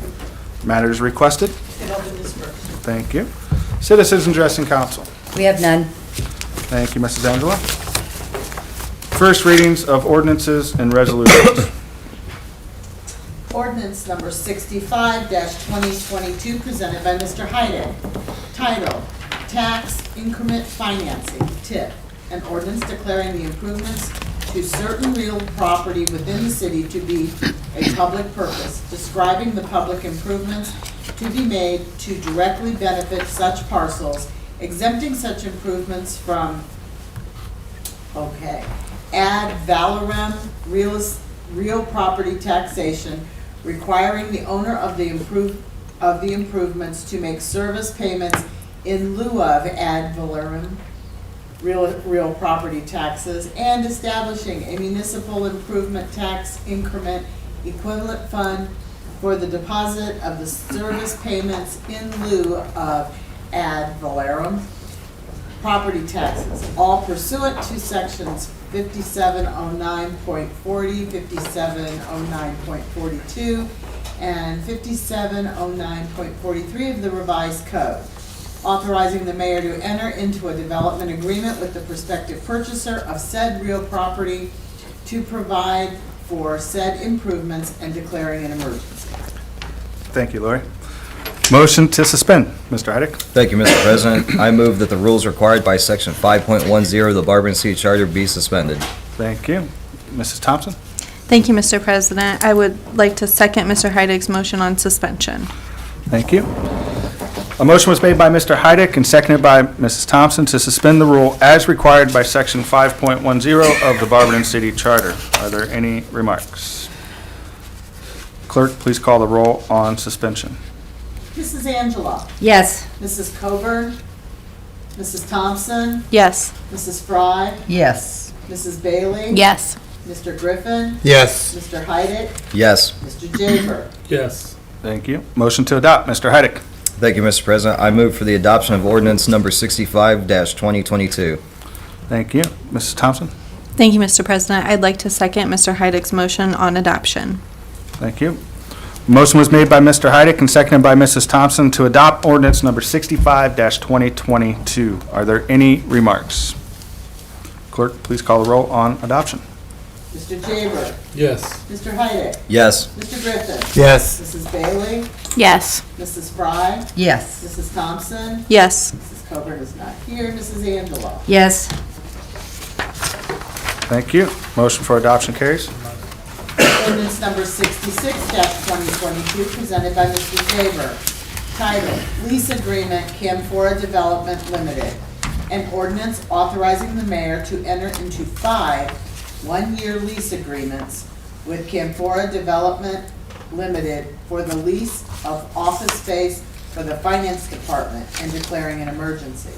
Matters requested. It'll be dispersed. Thank you. Citizens addressing council. We have none. Thank you, Mrs. Angela. First readings of ordinances and resolutions. Ordinance number 65-2022, presented by Mr. Heidick. Title, Tax Increment Financing, TIP. An ordinance declaring the improvements to certain real property within the city to be a public purpose, describing the public improvements to be made to directly benefit such parcels, exempting such improvements from, ad valorem real property taxation, requiring the owner of the improvements to make service payments in lieu of ad valorem real property taxes, and establishing a municipal improvement tax increment equivalent fund for the deposit of the service payments in lieu of ad valorem property taxes, all pursuant to sections 5709.40, 5709.42, and 5709.43 of the revised code, authorizing the mayor to enter into a development agreement with the prospective purchaser of said real property to provide for said improvements and declaring an emergency. Thank you, Lori. Motion to suspend. Mr. Heidick? Thank you, Mr. President. I move that the rules required by Section 5.10 of the Barberton City Charter be suspended. Thank you. Mrs. Thompson? Thank you, Mr. President. I would like to second Mr. Heidick's motion on suspension. Thank you. A motion was made by Mr. Heidick and seconded by Mrs. Thompson to suspend the rule as required by Section 5.10 of the Barberton City Charter. Are there any remarks? Clerk, please call the roll on suspension. Mrs. Angela? Yes. Mrs. Coburn? Mrs. Thompson? Yes. Mrs. Fry? Yes. Mrs. Bailey? Yes. Mr. Griffin? Yes. Mr. Heidick? Yes. Mr. Jaber? Yes. Thank you. Motion to adopt. Mr. Heidick? Thank you, Mr. President. I move for the adoption of ordinance number 65-2022. Thank you. Mrs. Thompson? Thank you, Mr. President. I'd like to second Mr. Heidick's motion on adoption. Thank you. Motion was made by Mr. Heidick and seconded by Mrs. Thompson to adopt ordinance number 65-2022. Are there any remarks? Clerk, please call the roll on adoption. Mr. Jaber? Yes. Mr. Heidick? Yes. Mr. Griffin? Yes. Mrs. Bailey? Yes. Mrs. Fry? Yes. Mrs. Thompson? Yes. Mrs. Coburn is not here. Mrs. Angelo? Yes. Thank you. Motion for adoption carries. Ordinance number 66-2022, presented by Mr. Tabor. Title, Lease Agreement, Camphora Development Limited. An ordinance authorizing the mayor to enter into 5 one-year lease agreements with Camphora Development Limited for the lease of office space for the finance department and declaring an emergency.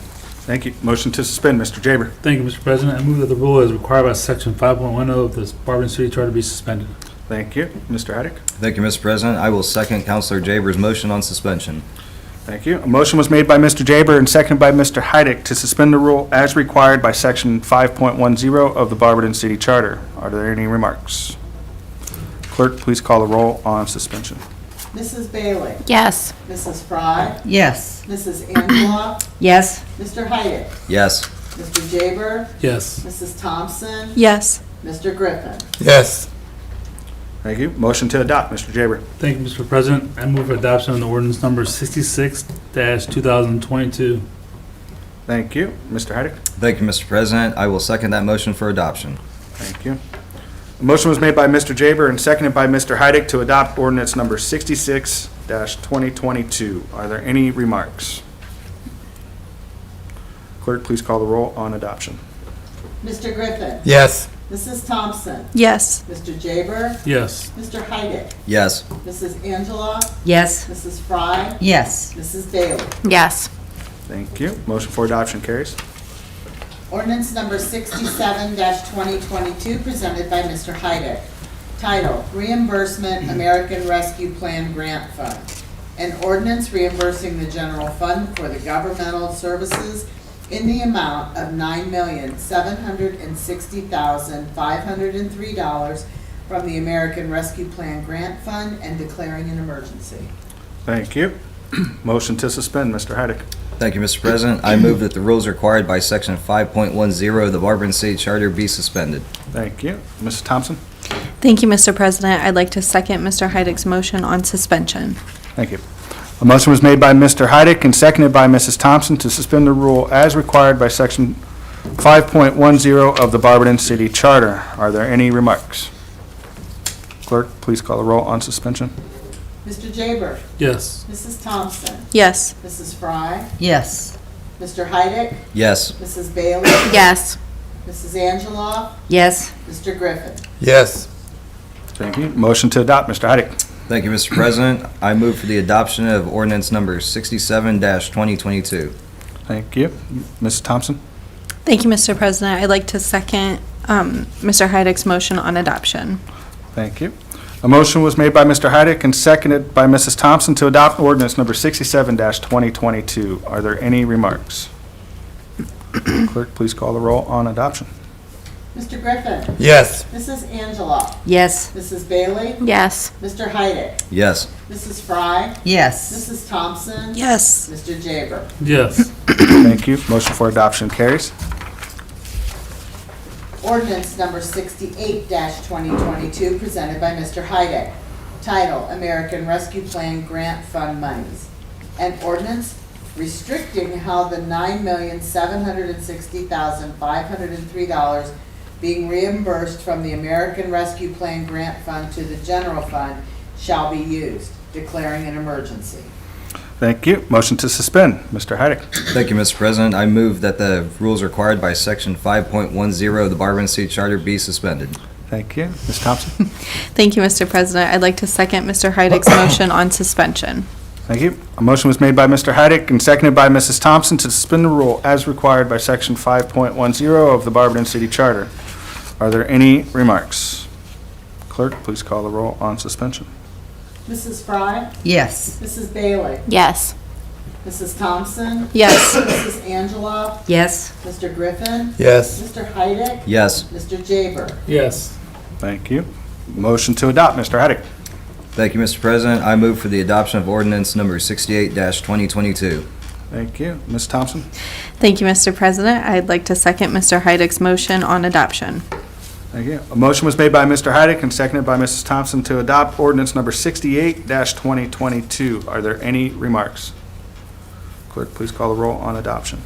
Thank you. Motion to suspend, Mr. Jaber. Thank you, Mr. President. I move that the rule as required by section 5.10 of the Barberton City Charter be suspended. Thank you. Mr. Heidick. Thank you, Mr. President. I will second Counselor Jaber's motion on suspension. Thank you. A motion was made by Mr. Jaber and seconded by Mr. Heidick to suspend the rule as required by section 5.10 of the Barberton City Charter. Are there any remarks? Clerk, please call the roll on suspension. Mrs. Bailey? Yes. Mrs. Fry? Yes. Mrs. Angela? Yes. Mr. Heidick? Yes. Mr. Jaber? Yes. Mrs. Thompson? Yes. Mr. Griffin? Yes. Thank you. Motion to adopt, Mr. Jaber. Thank you, Mr. President. I move for adoption of the ordinance number 66-2022. Thank you. Mr. Heidick. Thank you, Mr. President. I will second that motion for adoption. Thank you. A motion was made by Mr. Jaber and seconded by Mr. Heidick to adopt ordinance number 66-2022. Are there any remarks? Clerk, please call the roll on adoption. Mr. Griffin? Yes. Mrs. Thompson? Yes. Mr. Jaber? Yes. Mr. Heidick? Yes. Mrs. Angela? Yes. Mrs. Fry? Yes. Mrs. Bailey? Yes. Thank you. Motion for adoption carries. Ordinance number 67-2022, presented by Mr. Heidick. Title, Reimbursement American Rescue Plan Grant Fund. An ordinance reimbursing the general fund for the governmental services in the amount of $9,760,503 from the American Rescue Plan Grant Fund and declaring an emergency. Thank you. Motion to suspend, Mr. Heidick. Thank you, Mr. President. I move that the rules required by section 5.10 of the Barberton City Charter be suspended. Thank you. Mrs. Thompson? Thank you, Mr. President. I'd like to second Mr. Heidick's motion on suspension. Thank you. A motion was made by Mr. Heidick and seconded by Mrs. Thompson to suspend the rule as required by section 5.10 of the Barberton City Charter. Are there any remarks? Clerk, please call the roll on suspension. Mr. Jaber? Yes. Mrs. Thompson? Yes. Mrs. Fry? Yes. Mr. Heidick? Yes. Mrs. Bailey? Yes. Mrs. Angela? Yes. Mr. Griffin? Yes. Thank you. Motion to adopt, Mr. Heidick. Thank you, Mr. President. I move for the adoption of ordinance number 67-2022. Thank you. Mrs. Thompson? Thank you, Mr. President. I'd like to second Mr. Heidick's motion on adoption. Thank you. A motion was made by Mr. Heidick and seconded by Mrs. Thompson to adopt ordinance number 67-2022. Are there any remarks? Clerk, please call the roll on adoption. Mr. Griffin? Yes. Mrs. Angela? Yes. Mrs. Bailey? Yes. Mr. Heidick? Yes. Mrs. Fry? Yes. Mrs. Thompson? Yes. Mr. Jaber? Yes. Thank you. Motion for adoption carries. Ordinance number 68-2022, presented by Mr. Heidick. Title, American Rescue Plan Grant Fund Monies. An ordinance restricting how the $9,760,503 being reimbursed from the American Rescue Plan Grant Fund to the general fund shall be used, declaring an emergency. Thank you. Motion to suspend, Mr. Heidick. Thank you, Mr. President. I move that the rules required by section 5.10 of the Barberton City Charter be suspended. Thank you. Ms. Thompson? Thank you, Mr. President. I'd like to second Mr. Heidick's motion on suspension. Thank you. A motion was made by Mr. Heidick and seconded by Mrs. Thompson to suspend the rule as required by section 5.10 of the Barberton City Charter. Are there any remarks? Clerk, please call the roll on suspension. Mrs. Fry? Yes. Mrs. Bailey? Yes. Mrs. Thompson? Yes. Mrs. Angela? Yes. Mr. Griffin? Yes. Mr. Heidick? Yes. Mr. Jaber? Yes. Thank you. Motion to adopt, Mr. Heidick. Thank you, Mr. President. I move for the adoption of ordinance number 68-2022. Thank you. Ms. Thompson? Thank you, Mr. President. I'd like to second Mr. Heidick's motion on adoption. Thank you. A motion was made by Mr. Heidick and seconded by Mrs. Thompson to adopt ordinance number 68-2022. Are there any remarks? Clerk, please call the roll on adoption.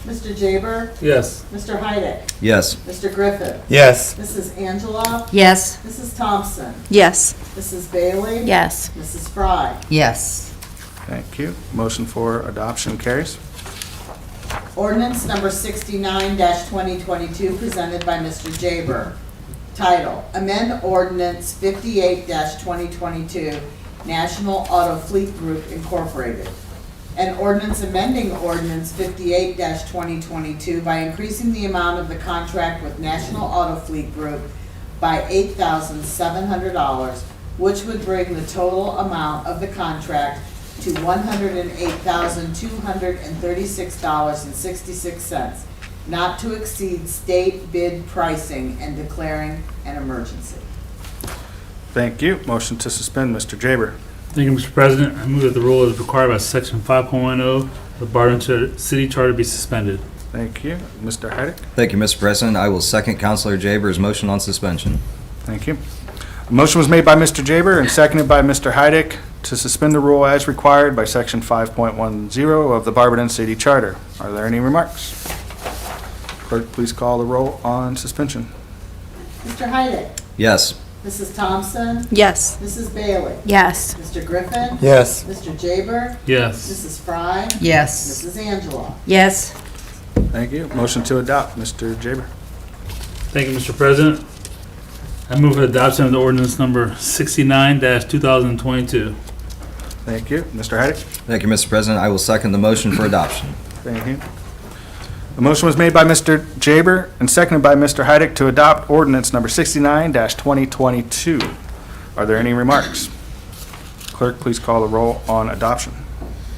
Mr. Jaber? Yes. Mr. Heidick? Yes. Mr. Griffin? Yes. Mrs. Angela? Yes. Mrs. Thompson? Yes. Mrs. Bailey? Yes. Mrs. Fry? Yes. Thank you. Motion for adoption carries. Ordinance number 69-2022, presented by Mr. Jaber. Title, amend ordinance 58-2022, National Auto Fleet Group Incorporated. An ordinance amending ordinance 58-2022 by increasing the amount of the contract with National Auto Fleet Group by $8,700, which would bring the total amount of the contract to $108,236.66, not to exceed state bid pricing, and declaring an emergency. Thank you. Motion to suspend, Mr. Jaber. Thank you, Mr. President. I move that the rule as required by Section 5.10 of the Barberton City Charter be suspended. Thank you. Mr. Heidick. Thank you, Mr. President. I will second Counselor Jaber's motion on suspension. Thank you. A motion was made by Mr. Jaber and seconded by Mr. Heidick to suspend the rule as required by Section 5.10 of the Barberton City Charter. Are there any remarks? Clerk, please call the roll on suspension. Mr. Heidick? Yes. Mrs. Thompson? Yes. Mrs. Bailey? Yes. Mr. Griffin? Yes. Mr. Jaber? Yes. Mrs. Fry? Yes. Mrs. Angela? Yes. Thank you. Motion to adopt, Mr. Jaber. Thank you, Mr. President. I move for adoption of the ordinance number 69-2022. Thank you. Mr. Heidick. Thank you, Mr. President. I will second the motion for adoption. Thank you. The motion was made by Mr. Jaber and seconded by Mr. Heidick to adopt ordinance number 69-2022. Are there any remarks? Clerk, please call the roll on adoption.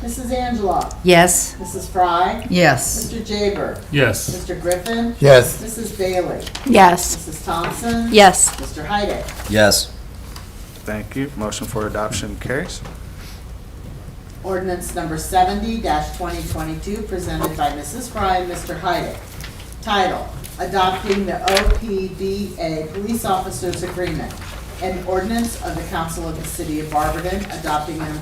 Mrs. Angela? Yes. Mrs. Fry? Yes. Mr. Jaber? Yes. Mr. Griffin? Yes. Mrs. Bailey? Yes. Mrs. Thompson? Yes. Mr. Heidick? Yes. Thank you. Motion for adoption carries. Ordinance number 70-2022, presented by Mrs. Fry and Mr. Heidick. Title, adopting the OPBA Police Officers Agreement. An ordinance of the Council of the City of Barberton adopting and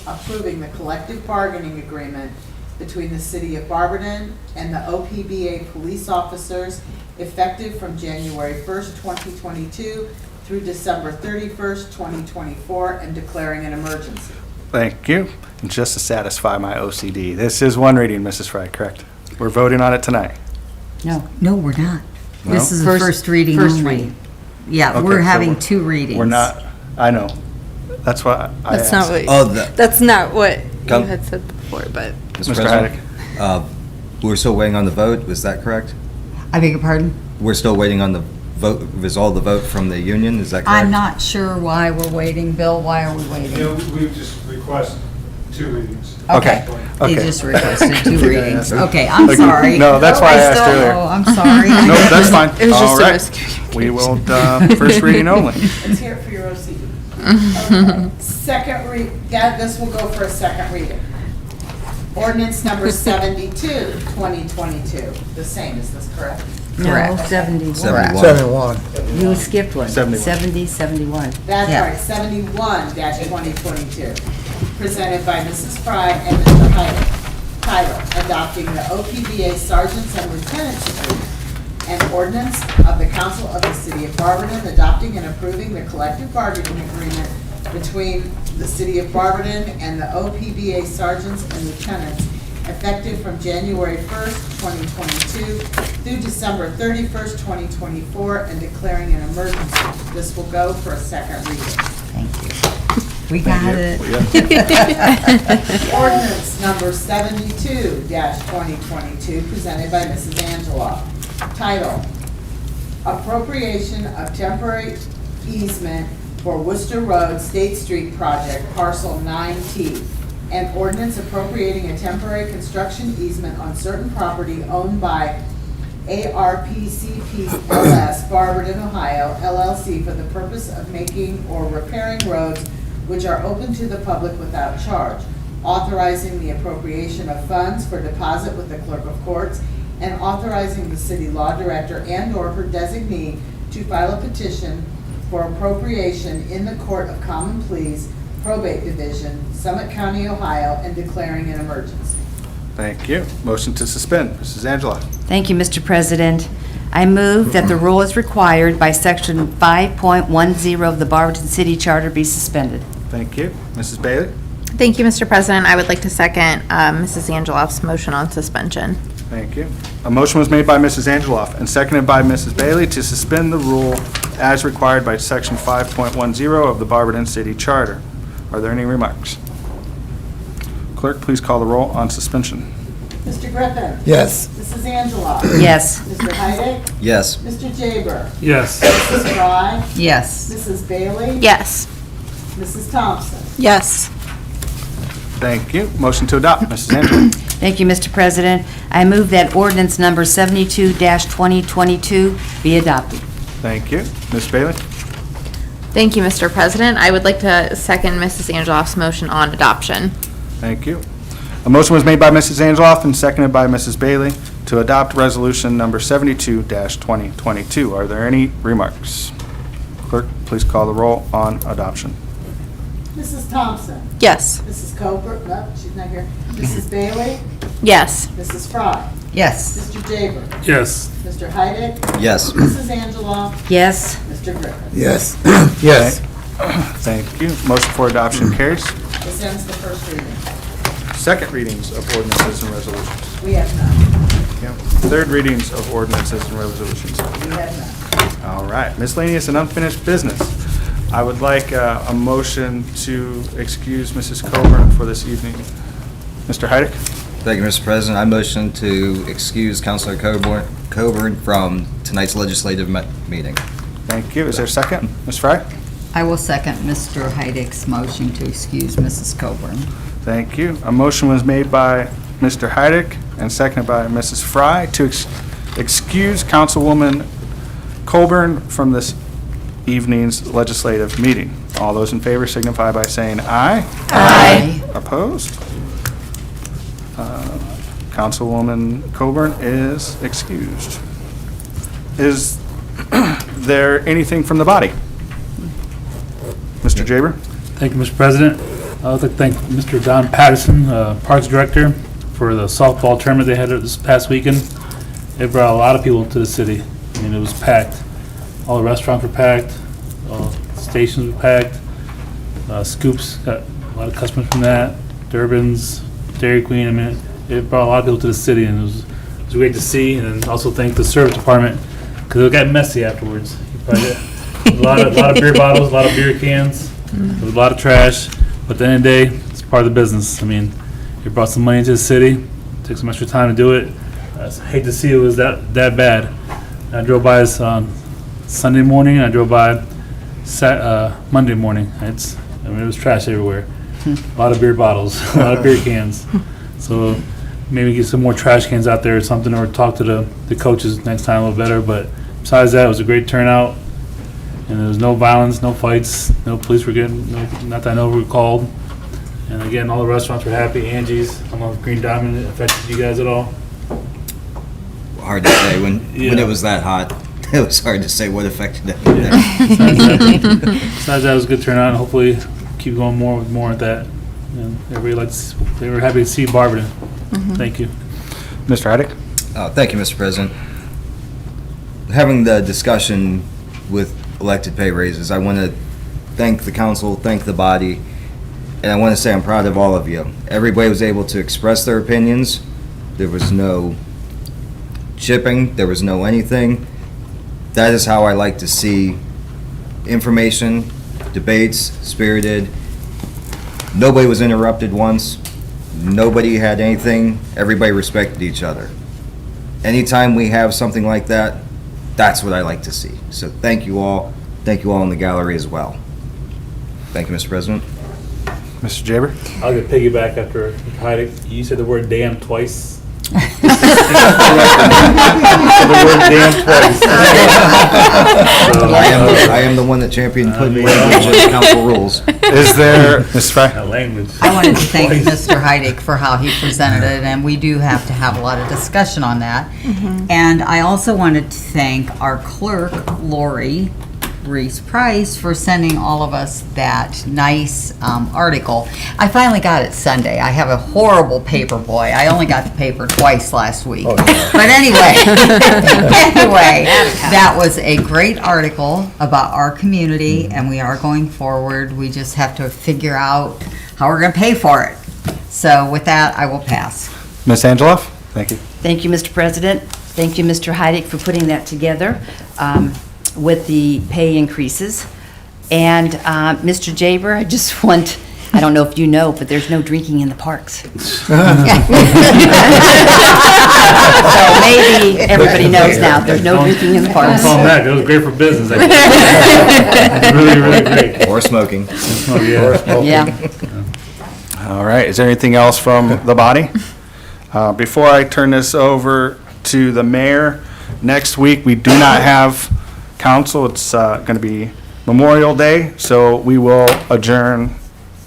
approving the collective bargaining agreement between the City of Barberton and the OPBA police officers effective from January 1st, 2022 through December 31st, 2024, and declaring an emergency. Thank you. And just to satisfy my OCD, this is one reading, Mrs. Fry, correct? We're voting on it tonight. No, we're not. No? This is the first reading First only. reading. Yeah, Okay, we're so having we're- two readings. We're not, I know. That's why I That's asked. not what. Oh, That's not what you Come- had said before, but Mr. Mr. President, we're still waiting on the vote. Was that correct? I beg your pardon? We're still waiting on the vote, resolve the vote from the union. Is that correct? I'm not sure why we're waiting. Bill, why are we waiting? we just request 2 readings. Okay. They Okay. just requested two Okay. readings. Okay, I'm Okay. sorry. No, that's why I asked still- earlier. Oh, I'm sorry. No, that's fine. it was All just a right. miscommunication. We will, first reading only. Let's hear it for your OCD. Okay. Second this will go for a second reading. Ordinance number 72-2022, the same, is this correct? No, 71. 71. You skipped one. 71. 70, 71. That's Yeah. right, 71-2022, presented by Mrs. Fry and Mr. Heidick. Title, adopting the OPBA Sergeants and Lieutenants Agreement. An ordinance of the Council of the City of Barberton adopting and approving the collective bargaining agreement between the City of Barberton and the OPBA Sergeants and Lieutenants effective from January 1st, 2022 through December 31st, 2024, and declaring an emergency. This will go for a second reading. Thank you. We got it. Ordinance number 72-2022, presented by Mrs. Angela. Title, appropriation of temporary easement for Worcester Road State Street Project, parcel 9T. An ordinance appropriating a temporary construction easement on certain property owned by ARPCPLS Barberton, Ohio, LLC for the purpose of making or repairing roads which are open to the public without charge, authorizing the appropriation of funds for deposit with the clerk of courts, and authorizing the city law director and/or her designee to file a petition for appropriation in the Court of Common Pleas, Probate Division, Summit County, Ohio, and declaring an emergency. Thank you. Motion to suspend, Mrs. Angela. Thank you, Mr. President. I move that the rule as required by Section 5.10 of the Barberton City Charter be suspended. Thank you. Mrs. Bailey? Thank you, Mr. President. I would like to second Mrs. Angeloff's motion on suspension. Thank you. A motion was made by Mrs. Angeloff and seconded by Mrs. Bailey to suspend the rule as required by Section 5.10 of the Barberton City Charter. Are there any remarks? Clerk, please call the roll on suspension. Mr. Griffin? Yes. Mrs. Angela? Yes. Mr. Heidick? Yes. Mr. Jaber? Yes. Mrs. Fry? Yes. Mrs. Bailey? Yes. Mrs. Thompson? Yes. Thank you. Motion to adopt, Mrs. Angela. Thank you, Mr. President. I move that ordinance number 72-2022 be adopted. Thank you. Ms. Bailey? Thank you, Mr. President. I would like to second Mrs. Angeloff's motion on adoption. Thank you. A motion was made by Mrs. Angeloff and seconded by Mrs. Bailey to adopt resolution number 72-2022. Are there any remarks? Clerk, please call the roll on adoption. Mrs. Thompson? Yes. Mrs. Coburn? No, she's not here. Mrs. Bailey? Yes. Mrs. Fry? Yes. Mr. Jaber? Yes. Mr. Heidick? Yes. Mrs. Angela? Yes. Mr. Griffin? Yes. Yes. Thank you. Motion for adoption carries. This ends the first reading. Second readings of ordinances and resolutions. We have none. Yep. Third readings of ordinances and resolutions. We have none. All right. Miscellaneous and unfinished business. I would like a motion to excuse Mrs. Coburn for this evening. Mr. Heidick? Thank you, Mr. President. I motion to excuse Councilor Coburn from tonight's legislative meeting. Thank you. Is there a second? Ms. Fry? I will second Mr. Heidick's motion to excuse Mrs. Coburn. Thank you. A motion was made by Mr. Heidick and seconded by Mrs. Fry to excuse Councilwoman Coburn from this evening's legislative meeting. All those in favor signify by saying aye. Aye. Opposed? Councilwoman Coburn is excused. Is there anything from the body? Mr. Jaber? Thank you, Mr. President. I would like to thank Mr. Don Patterson, Parks Director, for the softball tournament they had this past weekend. It brought a lot of people to the city. I mean, it was packed. All the restaurants were packed, all the stations were packed. Scoops got a lot of customers from that. Durbin's, Dairy Queen, I mean, it brought a lot of people to the city, and it was great to see. And then also thank the service department, because it got messy afterwards. You probably did. A lot of beer bottles, a lot of beer cans, there was a lot of trash. But at the end of the day, it's part of the business. I mean, it brought some money into the city, took some extra time to do it. I hate to see it was that bad. I drove by this on Sunday morning, and I drove by Monday morning. It was trash everywhere. A lot of beer bottles, a lot of beer cans. So maybe get some more trash cans out there or something, or talk to the coaches next time a little better. But besides that, it was a great turnout. And there was no violence, no fights, no police were getting, not that I know were called. And again, all the restaurants were happy. Angie's, I don't know if Green Diamond affected you guys at all. Hard to say. When Yeah. it was that hot, it was hard to say what affected it. Besides that, it was a good turnout, and hopefully keep going more at that. And everybody they were happy to see Barberton. Thank you. Mr. Heidick? Thank you, Mr. President. Having the discussion with elected pay raises, I want to thank the council, thank the body, and I want to say I'm proud of all of you. Everybody was able to express their opinions. There was no chipping, there was no anything. That is how I like to see information, debates, spirited. Nobody was interrupted once. Nobody had anything. Everybody respected each other. Anytime we have something like that, that's what I like to see. So thank you all. Thank you all in the gallery as well. Thank you, Mr. President. Mr. Jaber? I'll get piggyback after Heidick. You said the word damn twice. The word damn twice. So, I am the one that championed putting language in the council rules. Is there, Ms. Fry? That language. I wanted to thank Mr. Heidick for how he presented it, and we do have to have a lot of discussion on that. And I also wanted to thank our clerk, Lori Reese Price, for sending all of us that nice article. I finally got it Sunday. I have a horrible paper boy. I only got the paper twice last week. But anyway, that was a great article about our community, and we are going forward. We just have to figure out how we're going to pay for it. So with that, I will pass. Ms. Angeloff? Thank you. Thank you, Mr. President. Thank you, Mr. Heidick, for putting that together with the pay increases. And Mr. Jaber, I just want, I don't know if you know, but there's no drinking in the parks. So maybe everybody knows now, there's no drinking in the parks. Call back. It was great for business. I think. Really, really great. Or smoking. Yeah. All right, is there anything else from the body? Before I turn this over to the mayor, next week, we do not have council. It's going to be Memorial Day, so we will adjourn,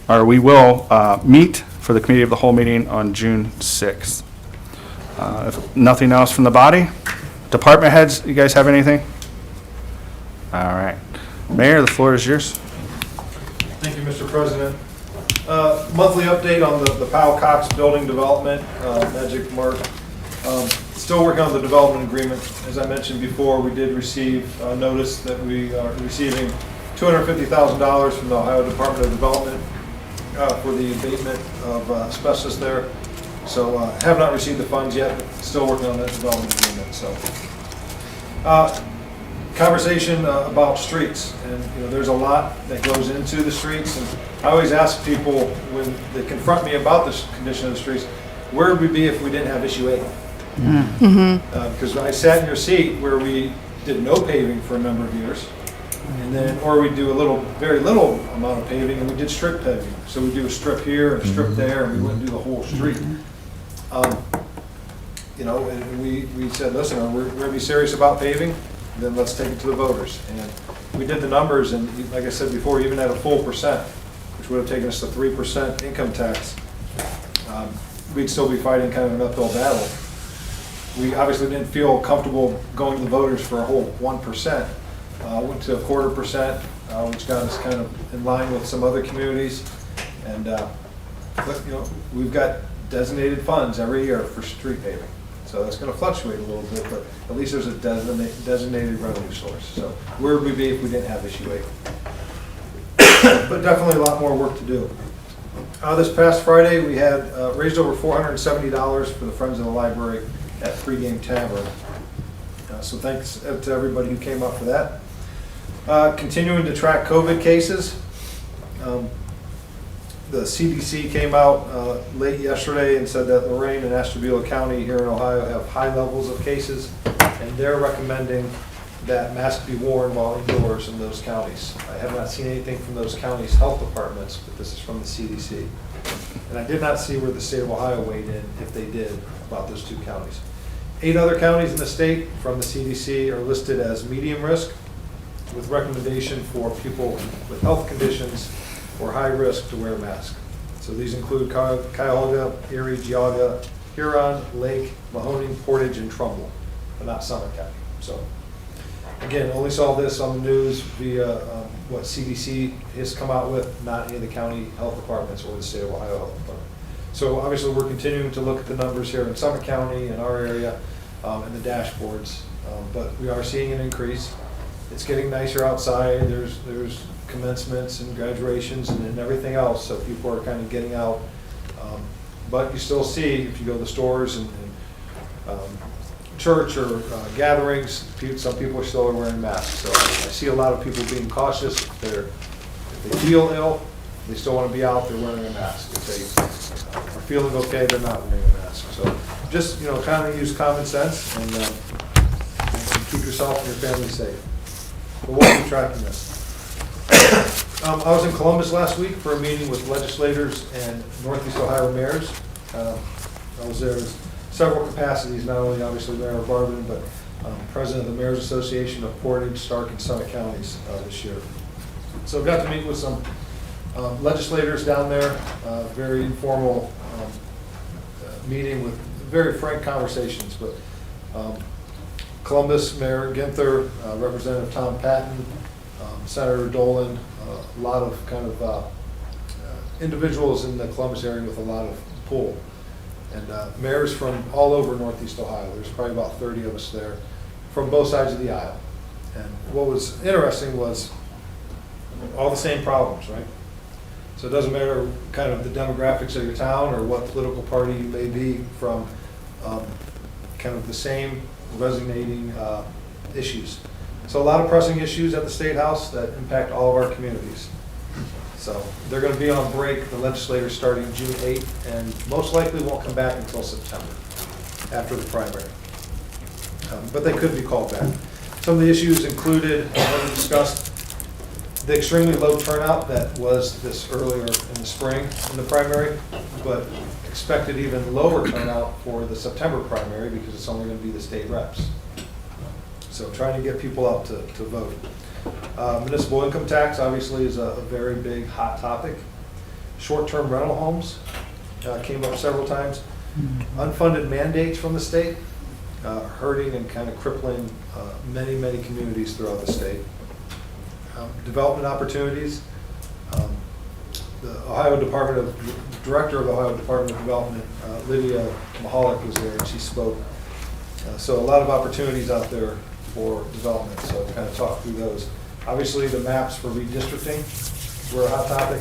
or we will meet for the committee of the whole meeting on June 6th. If nothing else from the body, department heads, you guys have anything? All right. Mayor, the floor is yours. Thank you, Mr. President. Monthly update on the Powell Cox building development, Magic Mark. Still working on the development agreement. As I mentioned before, we did receive a notice that we are receiving $250,000 from the Ohio Department of Development for the abatement of asbestos there. So have not received the funds yet, but still working on that development agreement. So conversation about streets, and there's a lot that goes into the streets, and I always ask people when they confront me about this condition of the streets, where would we be if we didn't have issue 8? Because I sat in your seat where we did no paving for a number of years, and then, or we do very little amount of paving, and we did strip paving. So we do a strip here and a strip there, and we wouldn't do the whole street. And we said, listen, we're going to be serious about paving, then let's take it to the voters. And we did the numbers, and like I said before, even at a full percent, which would have taken us to 3% income tax, we'd still be fighting kind of an uphill battle. We obviously didn't feel comfortable going to the voters for a whole 1%. Went to a 1/4%, which got us kind of in line with some other communities. And but, we've got designated funds every year for street paving. So that's going to fluctuate a little bit, but at least there's a designated revenue source. So where would we be if we didn't have issue 8? But definitely a lot more work to do. This past Friday, we had raised over $470 for the Friends of the Library at Pregame Tavern. So thanks to everybody who came up for that. Continuing to track COVID cases. The CDC came out late yesterday and said that Lorraine and Ashtabula County here in Ohio have high levels of cases, and they're recommending that masks be worn while indoors in those counties. I have not seen anything from those counties' health departments, but this is from the CDC. And I did not see where the state of Ohio weighed in, if they did, about those 2 counties. 8 other counties in the state from the CDC are listed as medium risk, with recommendation for people with health conditions or high risk to wear a mask. So these include Cuyahoga, Erie, Geauga, Huron, Lake, Mahoning, Portage, and Trumbull, but not Summit County. So again, only saw this on the news via what CDC has come out with, not any of the county health departments or the state of Ohio health department. So obviously we're continuing to look at the numbers here in Summit County, in our area, and the dashboards, but we are seeing an increase. It's getting nicer outside. There's commencements and graduations and everything else, so people are kind of getting out. But you still see, if you go to the stores and church or gatherings, some people are still wearing masks. So I see a lot of people being cautious. If they feel ill, they still want to be out, they're wearing a mask. If they are feeling okay, they're not wearing a mask. So just, kind of use common sense and keep yourself and your family safe. But we'll keep tracking this. I was in Columbus last week for a meeting with legislators and Northeast Ohio mayors. I was there in several capacities, not only obviously Mayor of Barberton, but President of the Mayor's Association of Portage, Stark, and Summit Counties this year. So got to meet with some legislators down there, very informal meeting with very frank conversations. But Columbus Mayor Ginther, Representative Tom Patton, Senator Dolan, a lot of kind of individuals in the Columbus area with a lot of pull. And mayors from all over Northeast Ohio. There's probably about 30 of us there from both sides of the aisle. And what was interesting was all the same problems, right? So it doesn't matter kind of the demographics of your town or what political party you may be from, kind of the same resonating issues. So a lot of pressing issues at the State House that impact all of our communities. So they're going to be on break, the legislators, starting June 8th, and most likely won't come back until September, after the primary. But they could be called back. Some of the issues included, when we discussed the extremely low turnout that was this earlier in the spring in the primary, but expected even lower turnout for the September primary because it's only going to be the state reps. So trying to get people out to vote. Municipal income tax obviously is a very big hot topic. Short-term rental homes came up several times. Unfunded mandates from the state, hurting and kind of crippling many, many communities throughout the state. Development opportunities. The Director of the Ohio Department of Development, Lydia Mahalik, was there and she spoke. So a lot of opportunities out there for development, so kind of talk through those. Obviously, the maps for redistricting were a hot topic.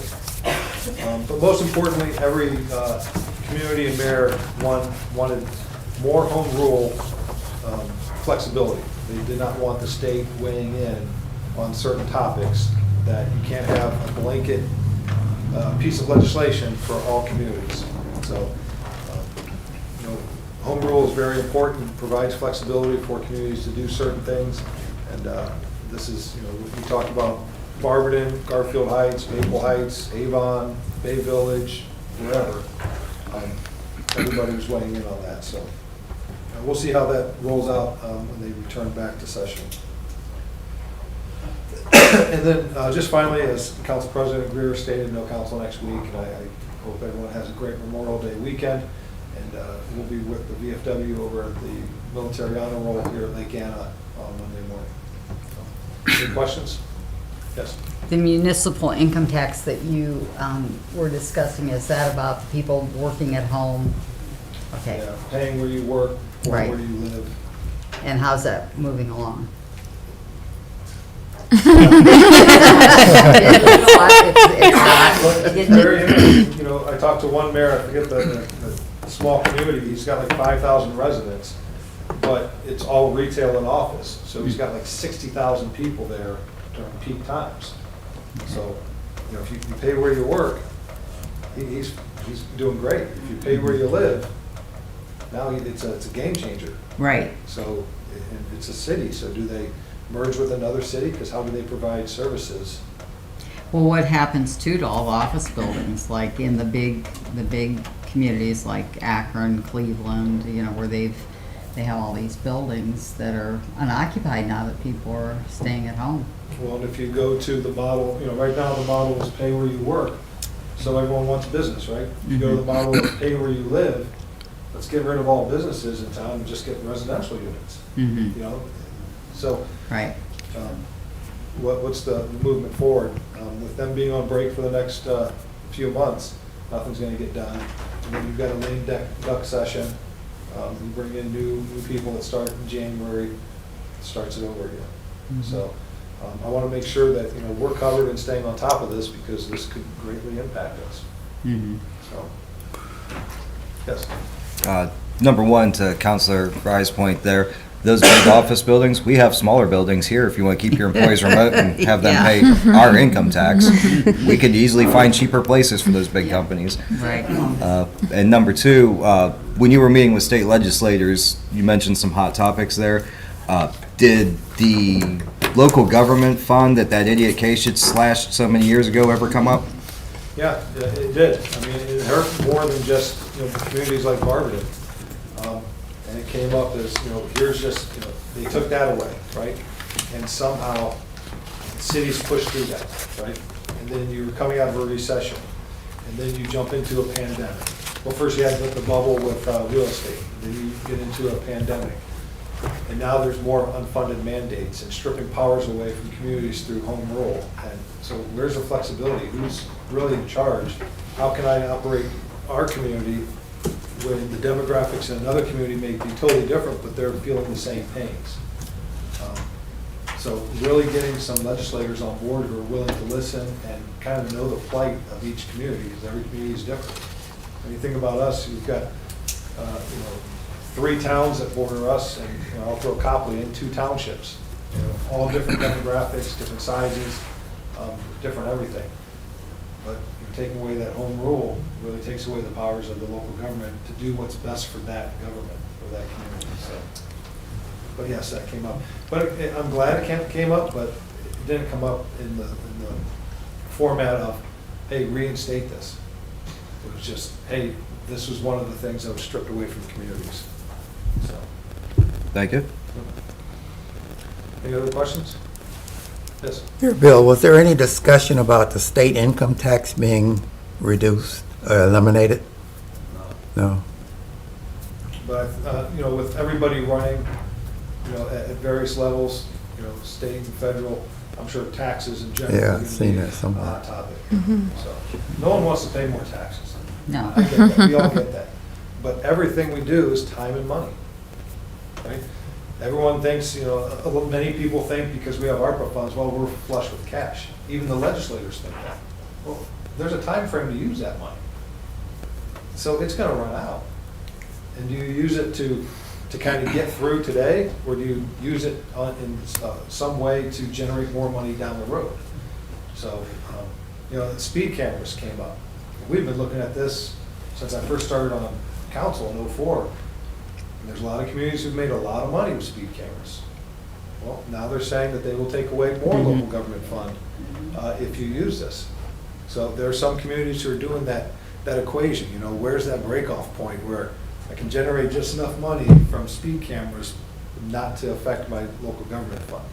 But most importantly, every community and mayor wanted more home rule flexibility. They did not want the state weighing in on certain topics, that you can't have a blanket piece of legislation for all communities. So, home rule is very important, provides flexibility for communities to do certain things. And this is, we talked about Barberton, Garfield Heights, Maple Heights, Avon, Bay Village, wherever. Everybody was weighing in on that. So we'll see how that rolls out when they return back to session. And then just finally, as Council President Greer stated, no council next week. And I hope everyone has a great Memorial Day weekend. And we'll be with the VFW over at the Military Honor Roll here at Lake Anna on Monday morning. So, any questions? Yes. The municipal income tax that you were discussing, is that about the people working at home? Okay. Yeah, paying where you work or Right. where you live. And how's that moving along? It's very interesting. I talked to one mayor, I forget the small community, he's got like 5,000 residents, but it's all retail and office. So he's got like 60,000 people there during peak times. So, if you pay where you work, he's doing great. If you pay where you live, now it's a game changer. Right. So it's a city, so do they merge with another city? Because how do they provide services? Well, what happens too to all the office buildings, like in the big communities like Akron, Cleveland, where they have all these buildings that are unoccupied now that people are staying at home. Well, and if you go to the model, right now the model is pay where you work, so everyone wants business, right? If you go to the model of pay where you live, let's get rid of all businesses in town and just get residential units. So right. What's the movement forward? With them being on break for the next few months, nothing's going to get done. And then you've got a lame duck session. You bring in new people that start in January, starts it over again. So I want to make sure that we're covered and staying on top of this, because this could greatly impact us. So, yes. Number one, to Councilor Fry's point there, those big office buildings, we have smaller buildings here if you want to keep your employees remote and have them pay our income tax. We could easily find cheaper places for those big companies. Right. And number two, when you were meeting with state legislators, you mentioned some hot topics there. Did the local government fund that idiot Kasich slashed so many years ago ever come up? Yeah, it did. I mean, it hurt more than just communities like Barberton. And it came up as, here's just They took that away, right? And somehow, cities pushed through that, right? And then you were coming out of a recession, and then you jump into a pandemic. Well, first you had the bubble with real estate, then you get into a pandemic. And now there's more unfunded mandates and stripping powers away from communities through home rule. And so where's the flexibility? Who's really in charge? How can I operate our community when the demographics in another community may be totally different, but they're feeling the same pains? So really getting some legislators on board who are willing to listen and kind of know the plight of each community, because every community is different. When you think about us, we've got, 3 towns that border us, and I'll throw Copley in 2 townships. All different demographics, different sizes, different everything. But taking away that home rule really takes away the powers of the local government to do what's best for that government, for that community, so. But yes, that came up. But I'm glad it came up, but it didn't come up in the format of, hey, reinstate this. It was just, hey, this was one of the things that was stripped away from communities, so. Thank you. Any other questions? Yes. Here, Bill, was there any discussion about the state income tax being reduced, eliminated? No. But, with everybody running, at various levels, state and federal, I'm sure taxes in general. Yeah, are I've seen gonna be that somewhere. a hot topic. So, no one wants to pay more taxes. No. I get that. We all get that. But everything we do is time and money, right? Everyone thinks, many people think because we have ARPA funds, well, we're flush with cash. Even the legislators think that. Well, there's a time frame to use that money. So it's gonna run out. And do you use it to kind of get through today, or do you use it in some way to generate more money down the road? So, speed cameras came up. We've been looking at this since I first started on council in '04. And there's a lot of communities who've made a lot of money with speed cameras. Well, now they're saying that they will take away more local government fund if you use this. So there are some communities who are doing that equation, where's that break-off point where I can generate just enough money from speed cameras not to affect my local government fund.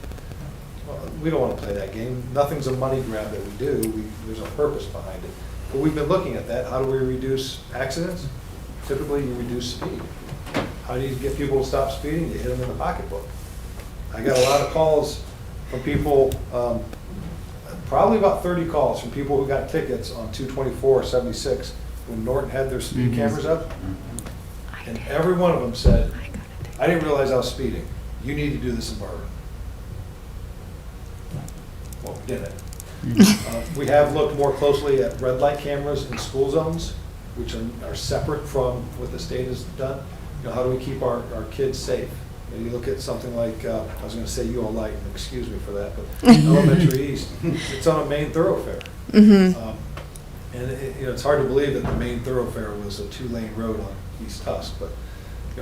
Well, we don't want to play that game. Nothing's a money grab that we do. There's a purpose behind it. But we've been looking at that. How do we reduce accidents? Typically, you reduce speed. How do you get people to stop speeding? You hit them in the pocketbook. I got a lot of calls from people, probably about 30 calls from people who got tickets on 224, 76 when Norton had their speed cameras up. And every one of them said, I didn't realize I was speeding. You need to do this in Barberton. Well, we didn't. We have looked more closely at red light cameras in school zones, which are separate from what the state has done. How do we keep our kids safe? You look at something like, I was going to say UL Light, and excuse me for that, but Elementary East, it's on a main thoroughfare. And it's hard to believe that the main thoroughfare was a 2-lane road on East Tusk, but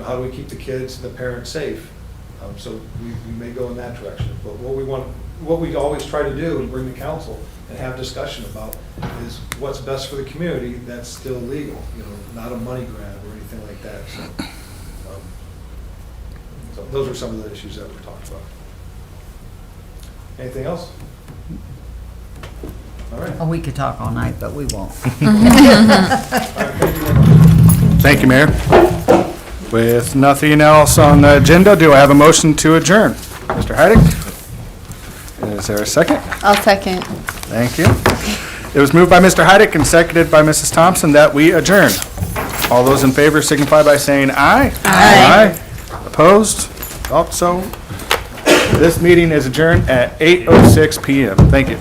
how do we keep the kids and the parents safe? So we may go in that direction. But what we always try to do and bring to council and have discussion about is what's best for the community that's still legal, not a money grab or anything like that. So those are some of the issues that we talked about. Anything else? All right. Oh, we could talk all night, but we won't. Thank you, Mayor. With nothing else on the agenda, do I have a motion to adjourn? Mr. Heidick? Is there a second? I'll second. Thank you. It was moved by Mr. Heidick and seconded by Mrs. Thompson that we adjourn. All those in favor signify by saying aye. Aye. Opposed? Also, this meeting is adjourned at 8:06 p.m. Thank you.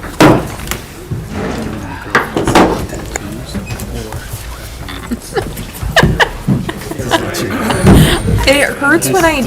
It hurts when I